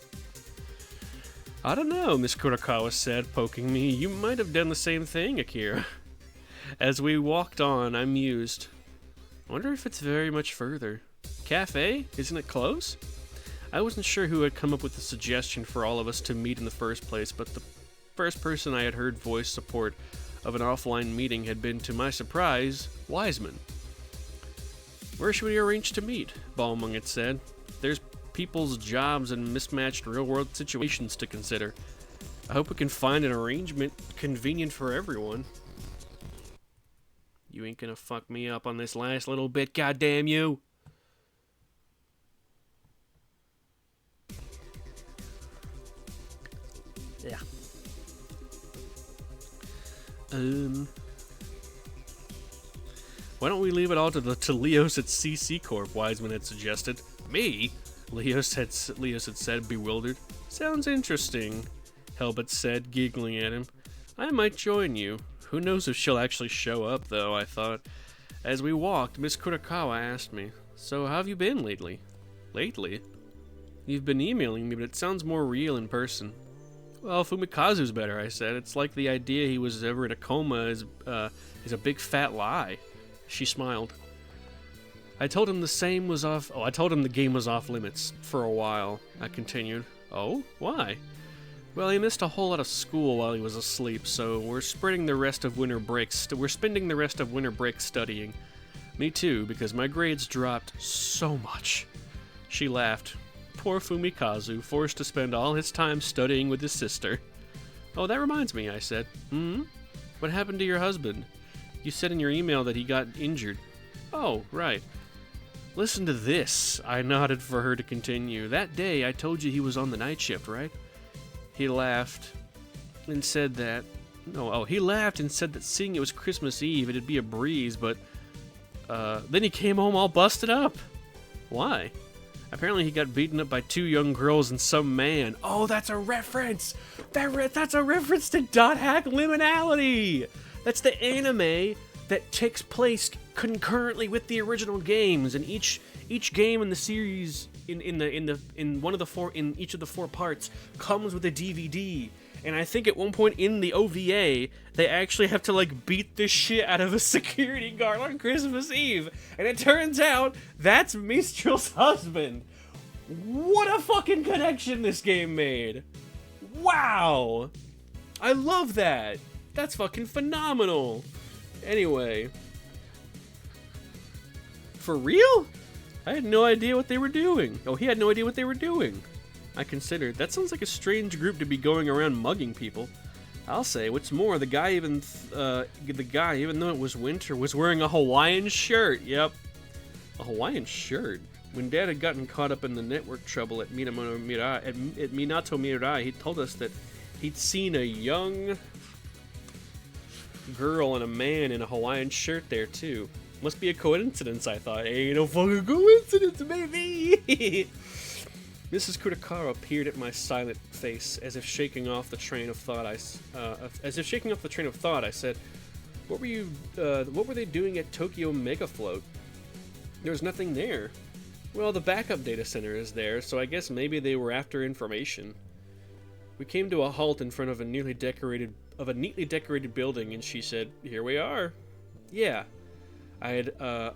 I don't know, Miss Kurakawa said, poking me. You might have done the same thing, Akira. As we walked on, I mused. I wonder if it's very much further. Cafe? Isn't it close? I wasn't sure who had come up with the suggestion for all of us to meet in the first place, but the first person I had heard voice support of an offline meeting had been, to my surprise, Wiseman. Where should we arrange to meet? Balmung had said. There's people's jobs and mismatched real-world situations to consider. I hope we can find an arrangement convenient for everyone. You ain't gonna fuck me up on this last little bit, goddamn you! Yeah. Why don't we leave it all to Leos at CC Corp, Wiseman had suggested. Me? Leos had said, bewildered. Sounds interesting, Helbut said, giggling at him. I might join you. Who knows if she'll actually show up, though, I thought. As we walked, Miss Kurakawa asked me, So how have you been lately? Lately? You've been emailing me, but it sounds more real in person. Well, Fumikazu's better, I said. It's like the idea he was ever in a coma is a big fat lie. She smiled. I told him I told him the game was off limits for a while, I continued. Oh? Why? Well, he missed a whole lot of school while he was asleep, so we're spending the rest of winter break studying. Me too, because my grades dropped so much. She laughed. Poor Fumikazu, forced to spend all his time studying with his sister. Oh, that reminds me, I said. What happened to your husband? You said in your email that he got injured. Oh, right. Listen to this. I nodded for her to continue. That day, I told you he was on the night shift, right? He laughed and said that... he laughed and said that seeing it was Christmas Eve, it'd be a breeze, but... then he came home all busted up. Why? Apparently he got beaten up by 2 young girls and some man. Oh, that's a reference! That's a reference to Dot Hack Liminality! That's the anime that takes place concurrently with the original games, and each game in the series in each of the 4 parts comes with a DVD. And I think at one point in the OVA, they actually have to beat the shit out of a security guard on Christmas Eve. And it turns out that's Mistral's husband. What a fucking connection this game made. Wow. I love that. That's fucking phenomenal. Anyway. For real? I had no idea what they were doing. Oh, he had no idea what they were doing. I considered, that sounds like a strange group to be going around mugging people. I'll say, what's more, the guy, even though it was winter, was wearing a Hawaiian shirt. Yep. A Hawaiian shirt? When Dad had gotten caught up in the network trouble at Minato Mirai, he told us that he'd seen a young girl and a man in a Hawaiian shirt there, too. Must be a coincidence, I thought. Ain't no fucking coincidence, baby! Mrs. Kurakawa peered at my silent face, as if shaking off the train of thought. I said, "What were they doing at Tokyo Megafloat? There was nothing there." Well, the backup data center is there, so I guess maybe they were after information. We came to a halt in front of a nearly decorated of a neatly decorated building, and she said, "Here we are." Yeah, I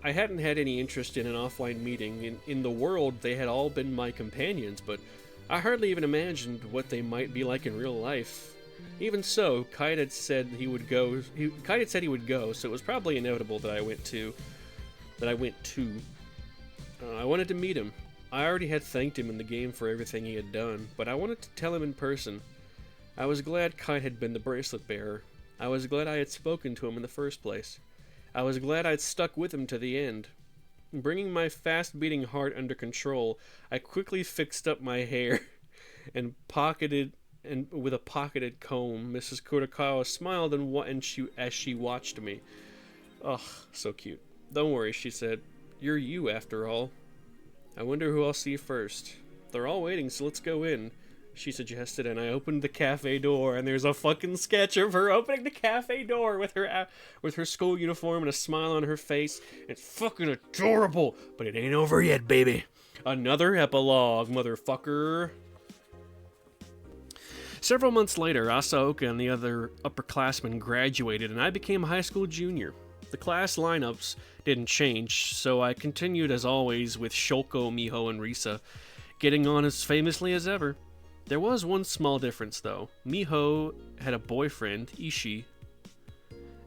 hadn't had any interest in an offline meeting. In the world, they had all been my companions, but I hardly even imagined what they might be like in real life. Even so, Kite had said he would go. Kite had said he would go, so it was probably inevitable that I went to. I wanted to meet him. I already had thanked him in the game for everything he had done, but I wanted to tell him in person. I was glad Kite had been the bracelet bearer. I was glad I had spoken to him in the first place. I was glad I'd stuck with him to the end. Bringing my fast-beating heart under control, I quickly fixed up my hair and with a pocketed comb. Mrs. Kurokawa smiled as she watched me. Ugh, so cute. Don't worry, she said. You're you, after all. I wonder who I'll see first. They're all waiting, so let's go in, she suggested, and I opened the cafe door, and there's a fucking sketch of her opening the cafe door with her school uniform and a smile on her face. It's fucking adorable, but it ain't over yet, baby. Another epilogue, motherfucker. Several months later, Asaoka and the other upperclassmen graduated, and I became a high school junior. The class lineups didn't change, so I continued as always with Shoko, Miho, and Risa, getting on as famously as ever. There was one small difference, though. Miho had a boyfriend, Ishii,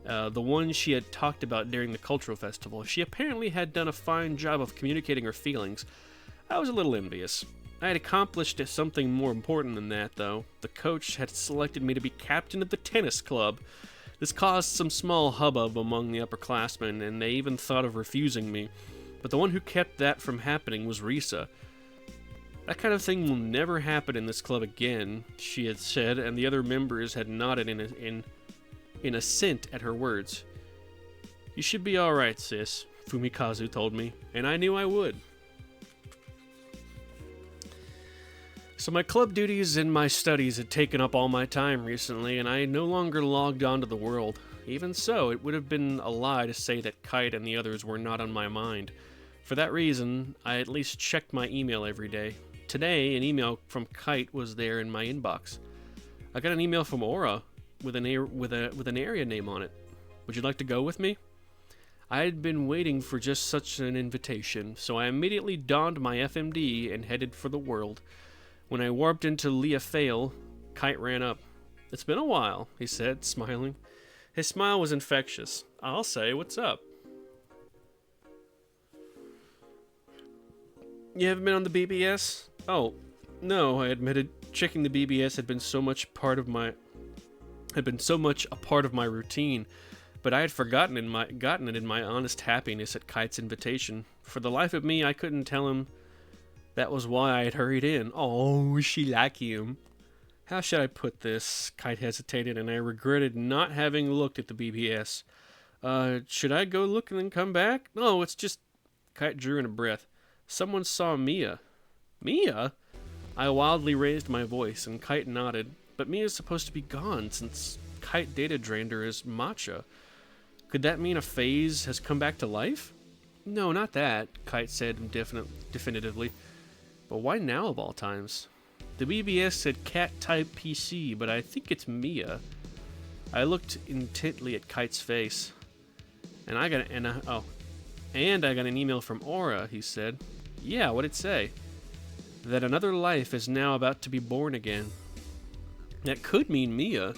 the one she had talked about during the cultural festival. She apparently had done a fine job of communicating her feelings. I was a little envious. I had accomplished something more important than that, though. The coach had selected me to be captain of the tennis club. This caused some small hubbub among the upperclassmen, and they even thought of refusing me. But the one who kept that from happening was Risa. That kind of thing will never happen in this club again, she had said, and the other members had nodded in assent at her words. You should be alright, sis, Fumikazu told me, and I knew I would. So my club duties and my studies had taken up all my time recently, and I no longer logged on to the world. Even so, it would have been a lie to say that Kite and the others were not on my mind. For that reason, I at least checked my email every day. Today, an email from Kite was there in my inbox. I got an email from Aura with an area name on it. Would you like to go with me? I had been waiting for just such an invitation, so I immediately donned my FMD and headed for the world. When I warped into Leafale, Kite ran up. It's been a while, he said, smiling. His smile was infectious. I'll say, what's up? You haven't been on the BBS? Oh, no, I admitted. Checking the BBS had been so much a part of my routine, but I had gotten it in my honest happiness at Kite's invitation. For the life of me, I couldn't tell him that was why I had hurried in. Oh, she like him. How should I put this? Kite hesitated, and I regretted not having looked at the BBS. Should I go look and then come back? No, it's just... Kite drew in a breath. Someone saw Mia. Mia? I wildly raised my voice, and Kite nodded. But Mia's supposed to be gone, since Kite data drained her as matcha. Could that mean a phase has come back to life? No, not that, Kite said definitively. But why now of all times? The BBS said cat-type PC, but I think it's Mia. I looked intently at Kite's face. And I got an email from Aura, he said. Yeah, what'd it say? That another life is now about to be born again. That could mean Mia,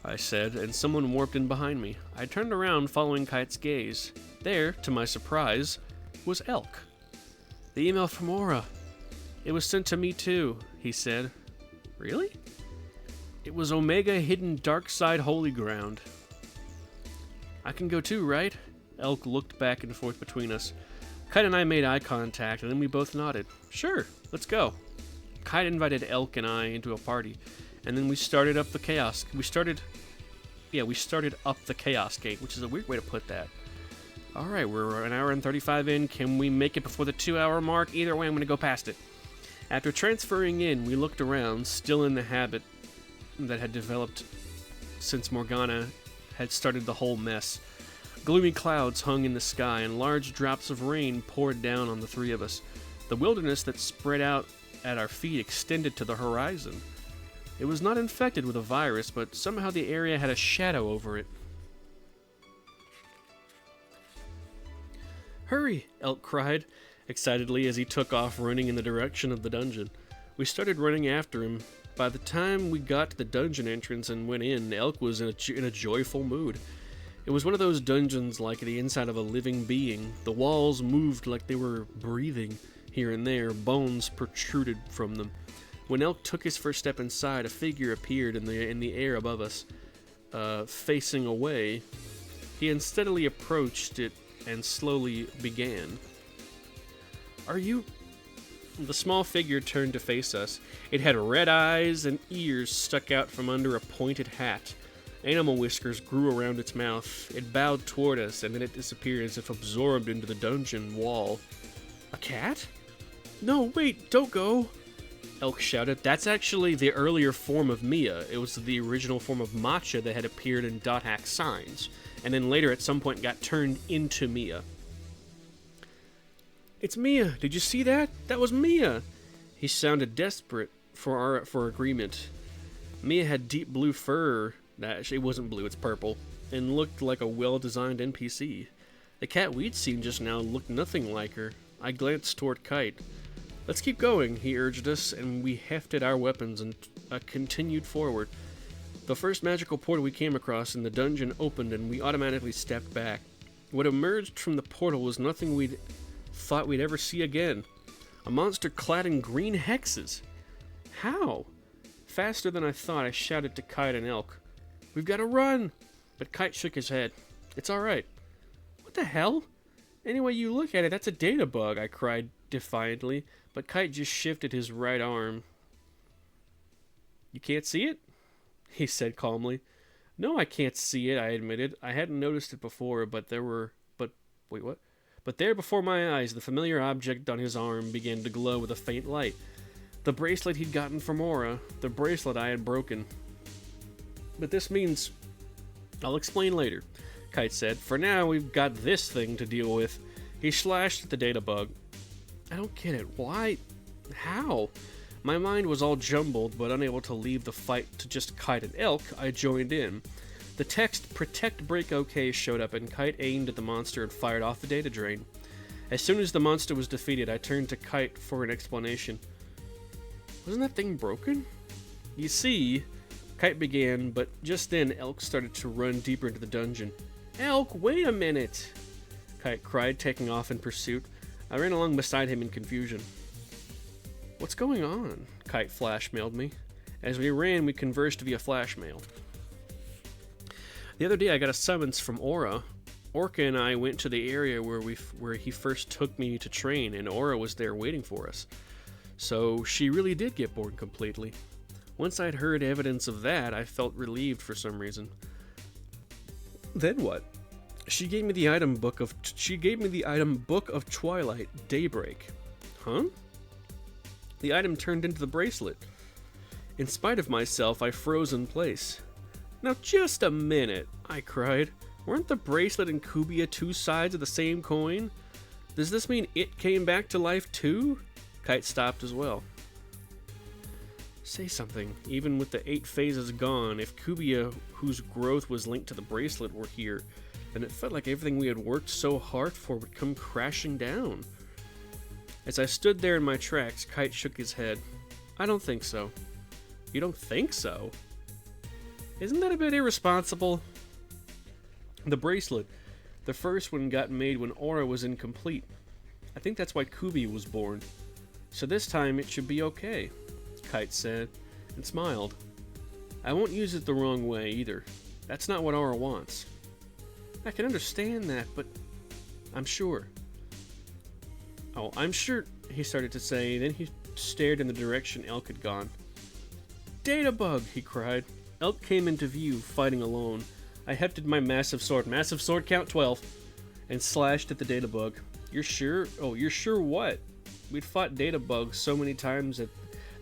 I said, and someone warped in behind me. I turned around, following Kite's gaze. There, to my surprise, was Elk. The email from Aura. It was sent to me too, he said. Really? It was Omega Hidden Dark Side Holy Ground. I can go too, right? Elk looked back and forth between us. Kite and I made eye contact, and then we both nodded. Sure, let's go. Kite invited Elk and I into a party, and then we started up the chaos. We started up the chaos gate, which is a weird way to put that. Alright, we're an hour and 35 in. Can we make it before the 2-hour mark? Either way, I'm going to go past it. After transferring in, we looked around, still in the habit that had developed since Morgana had started the whole mess. Gloomy clouds hung in the sky, and large drops of rain poured down on the three of us. The wilderness that spread out at our feet extended to the horizon. It was not infected with a virus, but somehow the area had a shadow over it. "Hurry!" Elk cried excitedly as he took off running in the direction of the dungeon. We started running after him. By the time we got to the dungeon entrance and went in, Elk was in a joyful mood. It was one of those dungeons like the inside of a living being. The walls moved like they were breathing. Here and there, bones protruded from them. When Elk took his first step inside, a figure appeared in the air above us, facing away. He unsteadily approached it and slowly began. "Are you..." The small figure turned to face us. It had red eyes and ears stuck out from under a pointed hat. Animal whiskers grew around its mouth. It bowed toward us, and then it disappeared as if absorbed into the dungeon wall. "A cat?" "No, wait, don't go!" Elk shouted. "That's actually the earlier form of Mia. It was the original form of Matcha that had appeared in Dot Hack signs, and then later at some point got turned into Mia." "It's Mia! Did you see that? That was Mia!" He sounded desperate for agreement. Mia had deep blue fur. It wasn't blue, it's purple, and looked like a well-designed NPC. The cat we'd seen just now looked nothing like her. I glanced toward Kite. "Let's keep going," he urged us, and we hefted our weapons and continued forward. The first magical portal we came across in the dungeon opened, and we automatically stepped back. What emerged from the portal was nothing we'd thought we'd ever see again. A monster clad in green hexes. How? Faster than I thought, I shouted to Kite and Elk, "We've got to run!" But Kite shook his head. "It's alright." "What the hell? Any way you look at it, that's a data bug," I cried defiantly, but Kite just shifted his right arm. "You can't see it?" he said calmly. "No, I can't see it," I admitted. I hadn't noticed it before, but wait, what? But there before my eyes, the familiar object on his arm began to glow with a faint light. The bracelet he'd gotten from Aura, the bracelet I had broken. "But this means..." "I'll explain later," Kite said. "For now, we've got this thing to deal with." He slashed at the data bug. "I don't get it. Why? How?" My mind was all jumbled, but unable to leave the fight to just Kite and Elk, I joined in. The text "Protect Break OK" showed up, and Kite aimed at the monster and fired off the data drain. As soon as the monster was defeated, I turned to Kite for an explanation. "Wasn't that thing broken?" "You see," Kite began, but just then Elk started to run deeper into the dungeon. "Elk, wait a minute!" Kite cried, taking off in pursuit. I ran along beside him in confusion. "What's going on?" Kite flash-mailed me. As we ran, we conversed via flash-mail. The other day I got a summons from Aura. Orca and I went to the area where he first took me to train, and Aura was there waiting for us. So she really did get bored completely. Once I'd heard evidence of that, I felt relieved for some reason. Then what? She gave me the item book of Twilight, Daybreak. Huh? The item turned into the bracelet. In spite of myself, I froze in place. "Now just a minute," I cried. "Weren't the bracelet and Kubia two sides of the same coin? Does this mean it came back to life too?" Kite stopped as well. "Say something. Even with the 8 phases gone, if Kubia, whose growth was linked to the bracelet, were here, then it felt like everything we had worked so hard for would come crashing down." As I stood there in my tracks, Kite shook his head. "I don't think so." "You don't think so? Isn't that a bit irresponsible?" "The bracelet, the first one, got made when Aura was incomplete. I think that's why Kubia was born. So this time it should be okay," Kite said, and smiled. "I won't use it the wrong way either. That's not what Aura wants." "I can understand that, but I'm sure." "Oh, I'm sure," he started to say, then he stared in the direction Elk had gone. "Data bug!" he cried. Elk came into view, fighting alone. I hefted my massive sword count 12, and slashed at the data bug. "You're sure? Oh, you're sure what?" We'd fought data bugs so many times that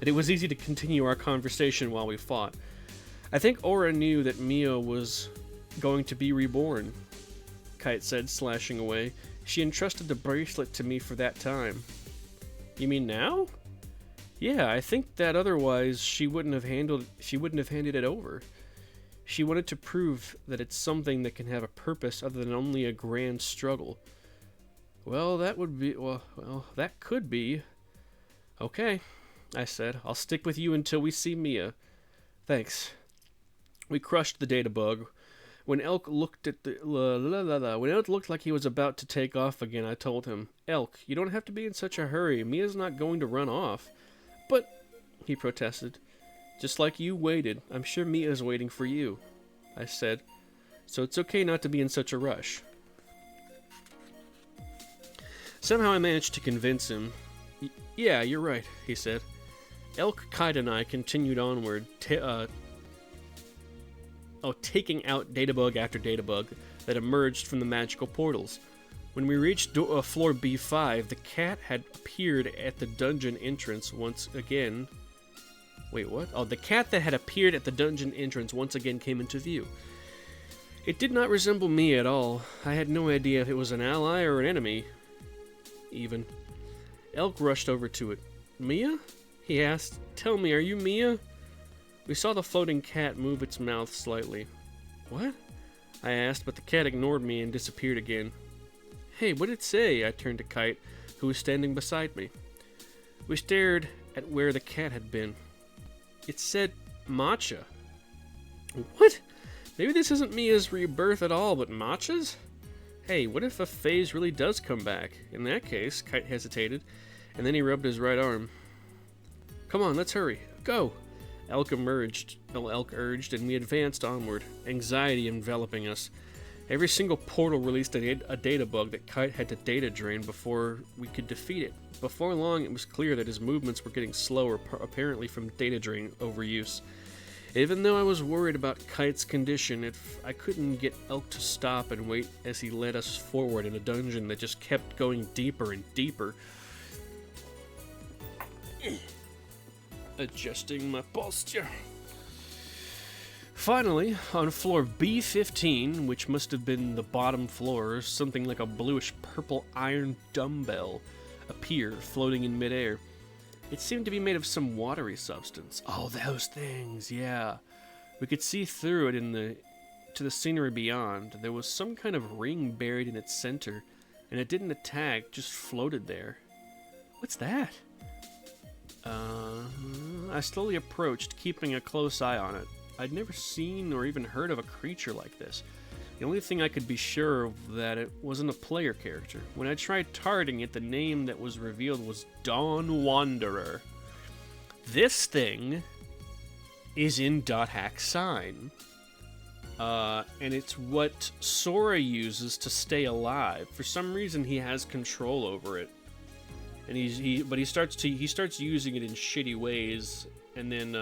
it was easy to continue our conversation while we fought. "I think Aura knew that Mia was going to be reborn," Kite said, slashing away. "She entrusted the bracelet to me for that time." "You mean now?" Yeah, I think that otherwise she wouldn't have handed it over. She wanted to prove that it's something that can have a purpose other than only a grand struggle. Well, that could be. Okay, I said. I'll stick with you until we see Mia. Thanks. We crushed the data bug. When Elk looked like he was about to take off again, I told him, "Elk, you don't have to be in such a hurry. Mia's not going to run off." "But," he protested, "just like you waited, I'm sure Mia's waiting for you," I said. "So it's okay not to be in such a rush." Somehow I managed to convince him. "Yeah, you're right," he said. Elk, Kite, and I continued onward, taking out databug after databug that emerged from the magical portals. When we reached floor B5, the cat had appeared at the dungeon entrance once again. Wait, what? Oh, the cat that had appeared at the dungeon entrance once again came into view. It did not resemble me at all. I had no idea if it was an ally or an enemy, even. Elk rushed over to it. "Mia?" he asked. "Tell me, are you Mia?" We saw the floating cat move its mouth slightly. "What?" I asked, but the cat ignored me and disappeared again. "Hey, what did it say?" I turned to Kite, who was standing beside me. We stared at where the cat had been. It said matcha. What? Maybe this isn't Mia's rebirth at all, but matcha's? Hey, what if a phase really does come back? In that case, Kite hesitated, and then he rubbed his right arm. "Come on, let's hurry. Go!" Elk urged, and we advanced onward, anxiety enveloping us. Every single portal released a data bug that Kite had to data drain before we could defeat it. Before long, it was clear that his movements were getting slower, apparently from data drain overuse. Even though I was worried about Kite's condition, I couldn't get Elk to stop and wait as he led us forward in a dungeon that just kept going deeper and deeper. Adjusting my posture. Finally, on floor B15, which must have been the bottom floor, something like a bluish-purple iron dumbbell appeared, floating in midair. It seemed to be made of some watery substance. Oh, those things, yeah. We could see through it to the scenery beyond. There was some kind of ring buried in its center, and it didn't attack, just floated there. What's that? I slowly approached, keeping a close eye on it. I'd never seen or even heard of a creature like this. The only thing I could be sure of that it wasn't a player character. When I tried targeting it, the name that was revealed was Dawn Wanderer. This thing is in .hack sign. And it's what Sora uses to stay alive. For some reason, he has control over it. And he starts using it in shitty ways, and then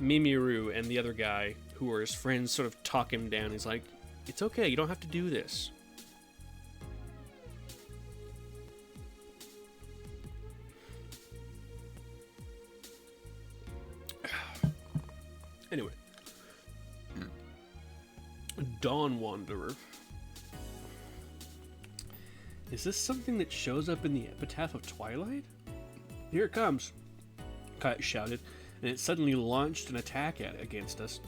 Mimiru and the other guy, who are his friends, sort of talk him down. He's like, "It's okay, you don't have to do this." Anyway, Dawn Wanderer. Is this something that shows up in the Epitaph of Twilight? "Here it comes," Kite shouted, and it suddenly launched an attack against us,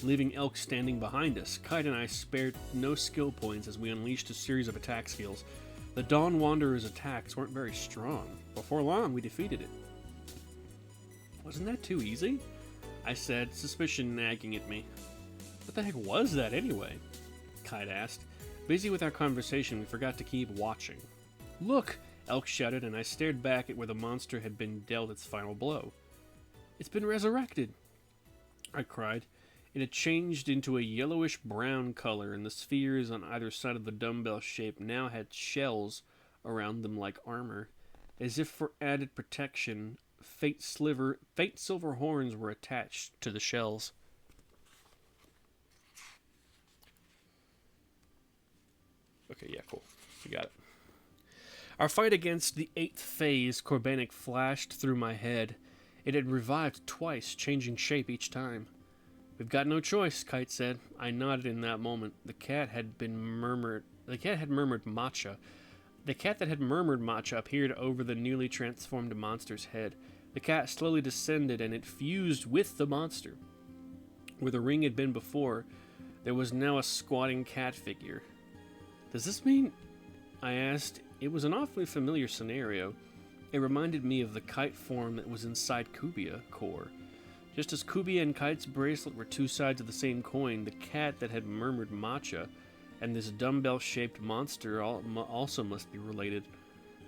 leaving Elk standing behind us. Kite and I spared no skill points as we unleashed a series of attack skills. The Dawn Wanderer's attacks weren't very strong. Before long, we defeated it. "Wasn't that too easy?" I said, suspicion nagging at me. "What the heck was that anyway?" Kite asked. Busy with our conversation, we forgot to keep watching. "Look!" Elk shouted, and I stared back at where the monster had been dealt its final blow. "It's been resurrected!" I cried. It had changed into a yellowish-brown color, and the spheres on either side of the dumbbell shape now had shells around them like armor. As if for added protection, faint silver horns were attached to the shells. Okay, yeah, cool. You got it. Our fight against the 8th phase Corbanic flashed through my head. It had revived twice, changing shape each time. "We've got no choice," Kite said. I nodded in that moment. The cat had murmured matcha. The cat that had murmured matcha appeared over the newly transformed monster's head. The cat slowly descended and it fused with the monster. Where the ring had been before, there was now a squatting cat figure. Does this mean? I asked. It was an awfully familiar scenario. It reminded me of the kite form that was inside Kubia core. Just as Kubia and Kite's bracelet were two sides of the same coin, the cat that had murmured matcha and this dumbbell-shaped monster also must be related.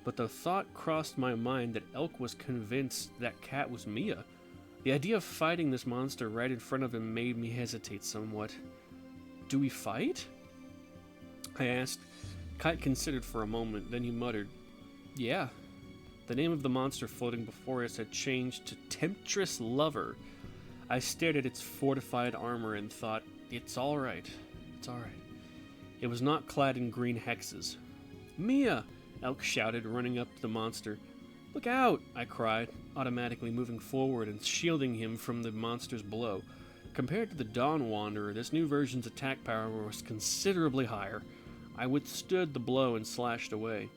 But the thought crossed my mind that Elk was convinced that cat was Mia. The idea of fighting this monster right in front of him made me hesitate somewhat. Do we fight? I asked. Kite considered for a moment, then he muttered, Yeah. The name of the monster floating before us had changed to Temptress Lover. I stared at its fortified armor and thought, it's alright. It's alright. It was not clad in green hexes. Mia! Elk shouted, running up to the monster. Look out! I cried, automatically moving forward and shielding him from the monster's blow. Compared to the Dawn Wanderer, this new version's attack power was considerably higher. I withstood the blow and slashed away.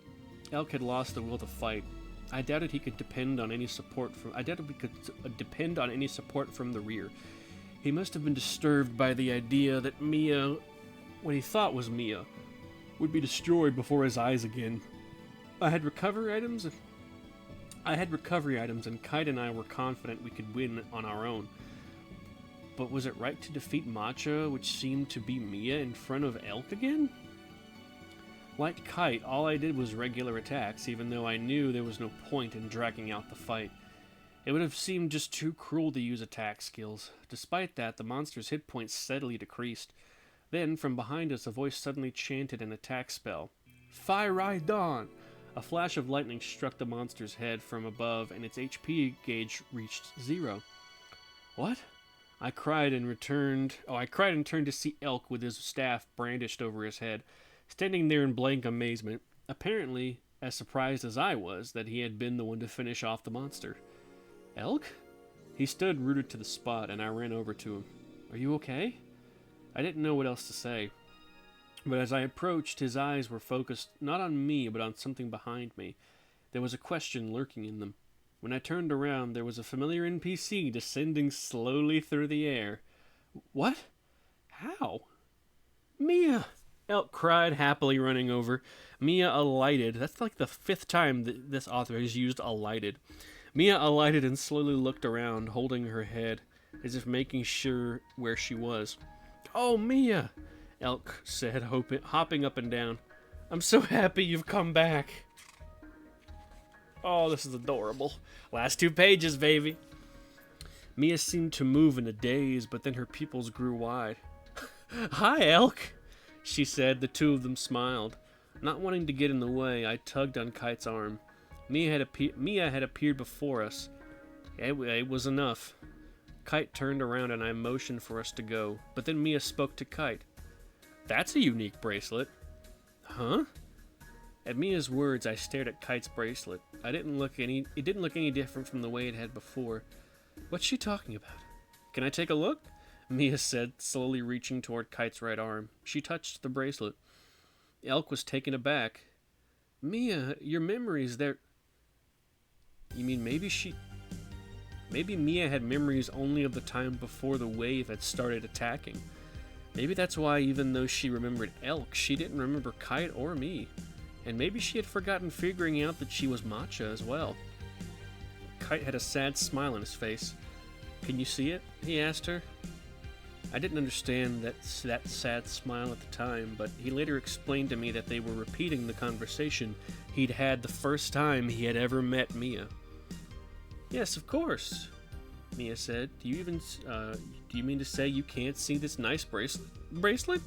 Elk had lost the will to fight. I doubted he could depend on any support from. I doubted we could depend on any support from the rear. He must have been disturbed by the idea that Mia, what he thought was Mia, would be destroyed before his eyes again. I had recovery items, and Kite and I were confident we could win on our own. But was it right to defeat Matcha, which seemed to be Mia, in front of Elk again? Like Kite, all I did was regular attacks, even though I knew there was no point in dragging out the fight. It would have seemed just too cruel to use attack skills. Despite that, the monster's hit points steadily decreased. Then, from behind us, a voice suddenly chanted an attack spell. Fire Dawn! A flash of lightning struck the monster's head from above, and its HP gauge reached 0. What? I cried and turned to see Elk with his staff brandished over his head, standing there in blank amazement, apparently as surprised as I was that he had been the one to finish off the monster. Elk? He stood rooted to the spot, and I ran over to him. Are you okay? I didn't know what else to say, but as I approached, his eyes were focused not on me, but on something behind me. There was a question lurking in them. When I turned around, there was a familiar NPC descending slowly through the air. What? How? Mia! Elk cried, happily running over. Mia alighted. That's like the 5th time that this author has used alighted. Mia alighted and slowly looked around, holding her head, as if making sure where she was. Oh, Mia! Elk said, hopping up and down. I'm so happy you've come back. Oh, this is adorable. Last 2 pages, baby. Mia seemed to move in a daze, but then her pupils grew wide. Hi, Elk! She said. The two of them smiled. Not wanting to get in the way, I tugged on Kite's arm. Mia had appeared before us. It was enough. Kite turned around and I motioned for us to go, but then Mia spoke to Kite. That's a unique bracelet. Huh? At Mia's words, I stared at Kite's bracelet. It didn't look any different from the way it had before. What's she talking about? Can I take a look? Mia said, slowly reaching toward Kite's right arm. She touched the bracelet. Elk was taken aback. Mia, your memories, they're... You mean Maybe Mia had memories only of the time before the wave had started attacking. Maybe that's why, even though she remembered Elk, she didn't remember Kite or me. And maybe she had forgotten figuring out that she was Matcha as well. Kite had a sad smile on his face. Can you see it? He asked her. I didn't understand that sad smile at the time, but he later explained to me that they were repeating the conversation he'd had the first time he had ever met Mia. Yes, of course, Mia said. Do you mean to say you can't see this nice bracelet?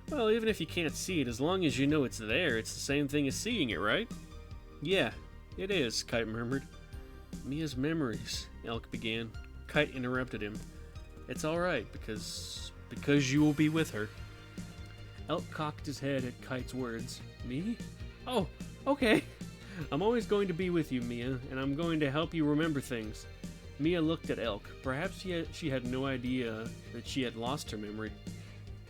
Well, even if you can't see it, as long as you know it's there, it's the same thing as seeing it, right? Yeah, it is, Kite murmured. Mia's memories, Elk began. Kite interrupted him. It's alright, because you will be with her. Elk cocked his head at Kite's words. Me? Oh, okay. I'm always going to be with you, Mia, and I'm going to help you remember things. Mia looked at Elk. Perhaps she had no idea that she had lost her memory.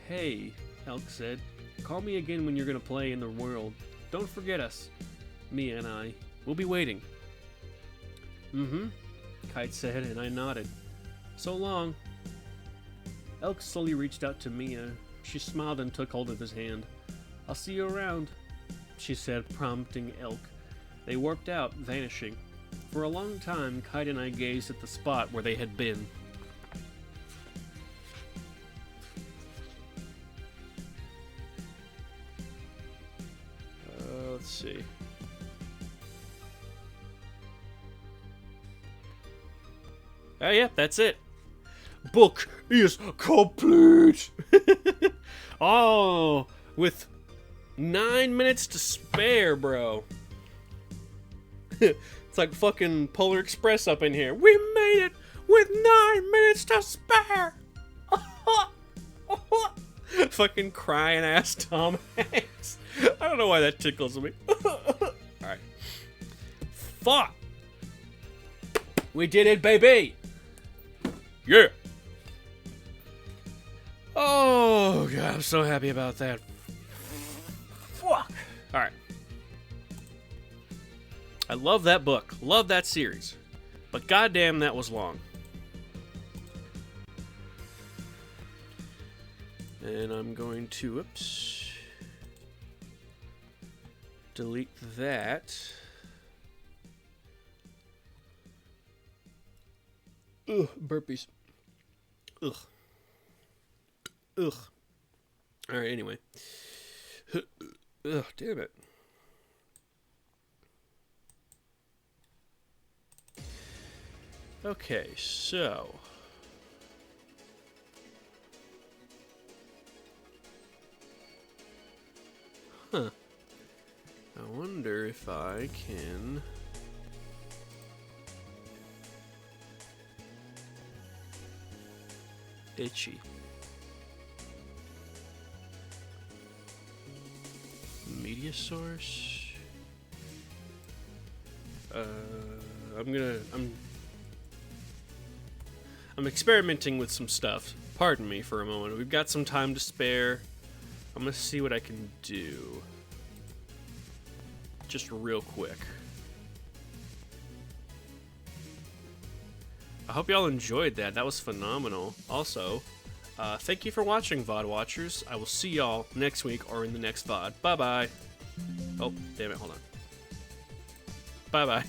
Hey, Elk said. Call me again when you're going to play in the world. Don't forget us. Mia and I. We'll be waiting. Mm-hmm, Kite said, and I nodded. So long. Elk slowly reached out to Mia. She smiled and took hold of his hand. I'll see you around, she said, prompting Elk. They warped out, vanishing. For a long time, Kite and I gazed at the spot where they had been. Let's see. Oh, yeah, that's it. Book is complete. Oh, with 9 minutes to spare, bro. It's like fucking Polar Express up in here. We made it with 9 minutes to spare. Fucking crying ass Tom Hanks. I don't know why that tickles me. Alright. Fuck. We did it, baby. Yeah. Oh, God, I'm so happy about that. Fuck. Alright. I love that book. Love that series. But goddamn, that was long. And I'm going to, oops, delete that. Ugh, burpees. Ugh. Ugh. Alright, anyway. Ugh, damn it. Okay, so... Huh. I wonder if I can... Itchy. Media source. I'm experimenting with some stuff. Pardon me for a moment. We've got some time to spare. I'm gonna see what I can do. Just real quick. I hope y'all enjoyed that. That was phenomenal. Also, thank you for watching, VOD watchers. I will see y'all next week or in the next VOD. Bye-bye. Oh, damn it. Hold on. Bye-bye.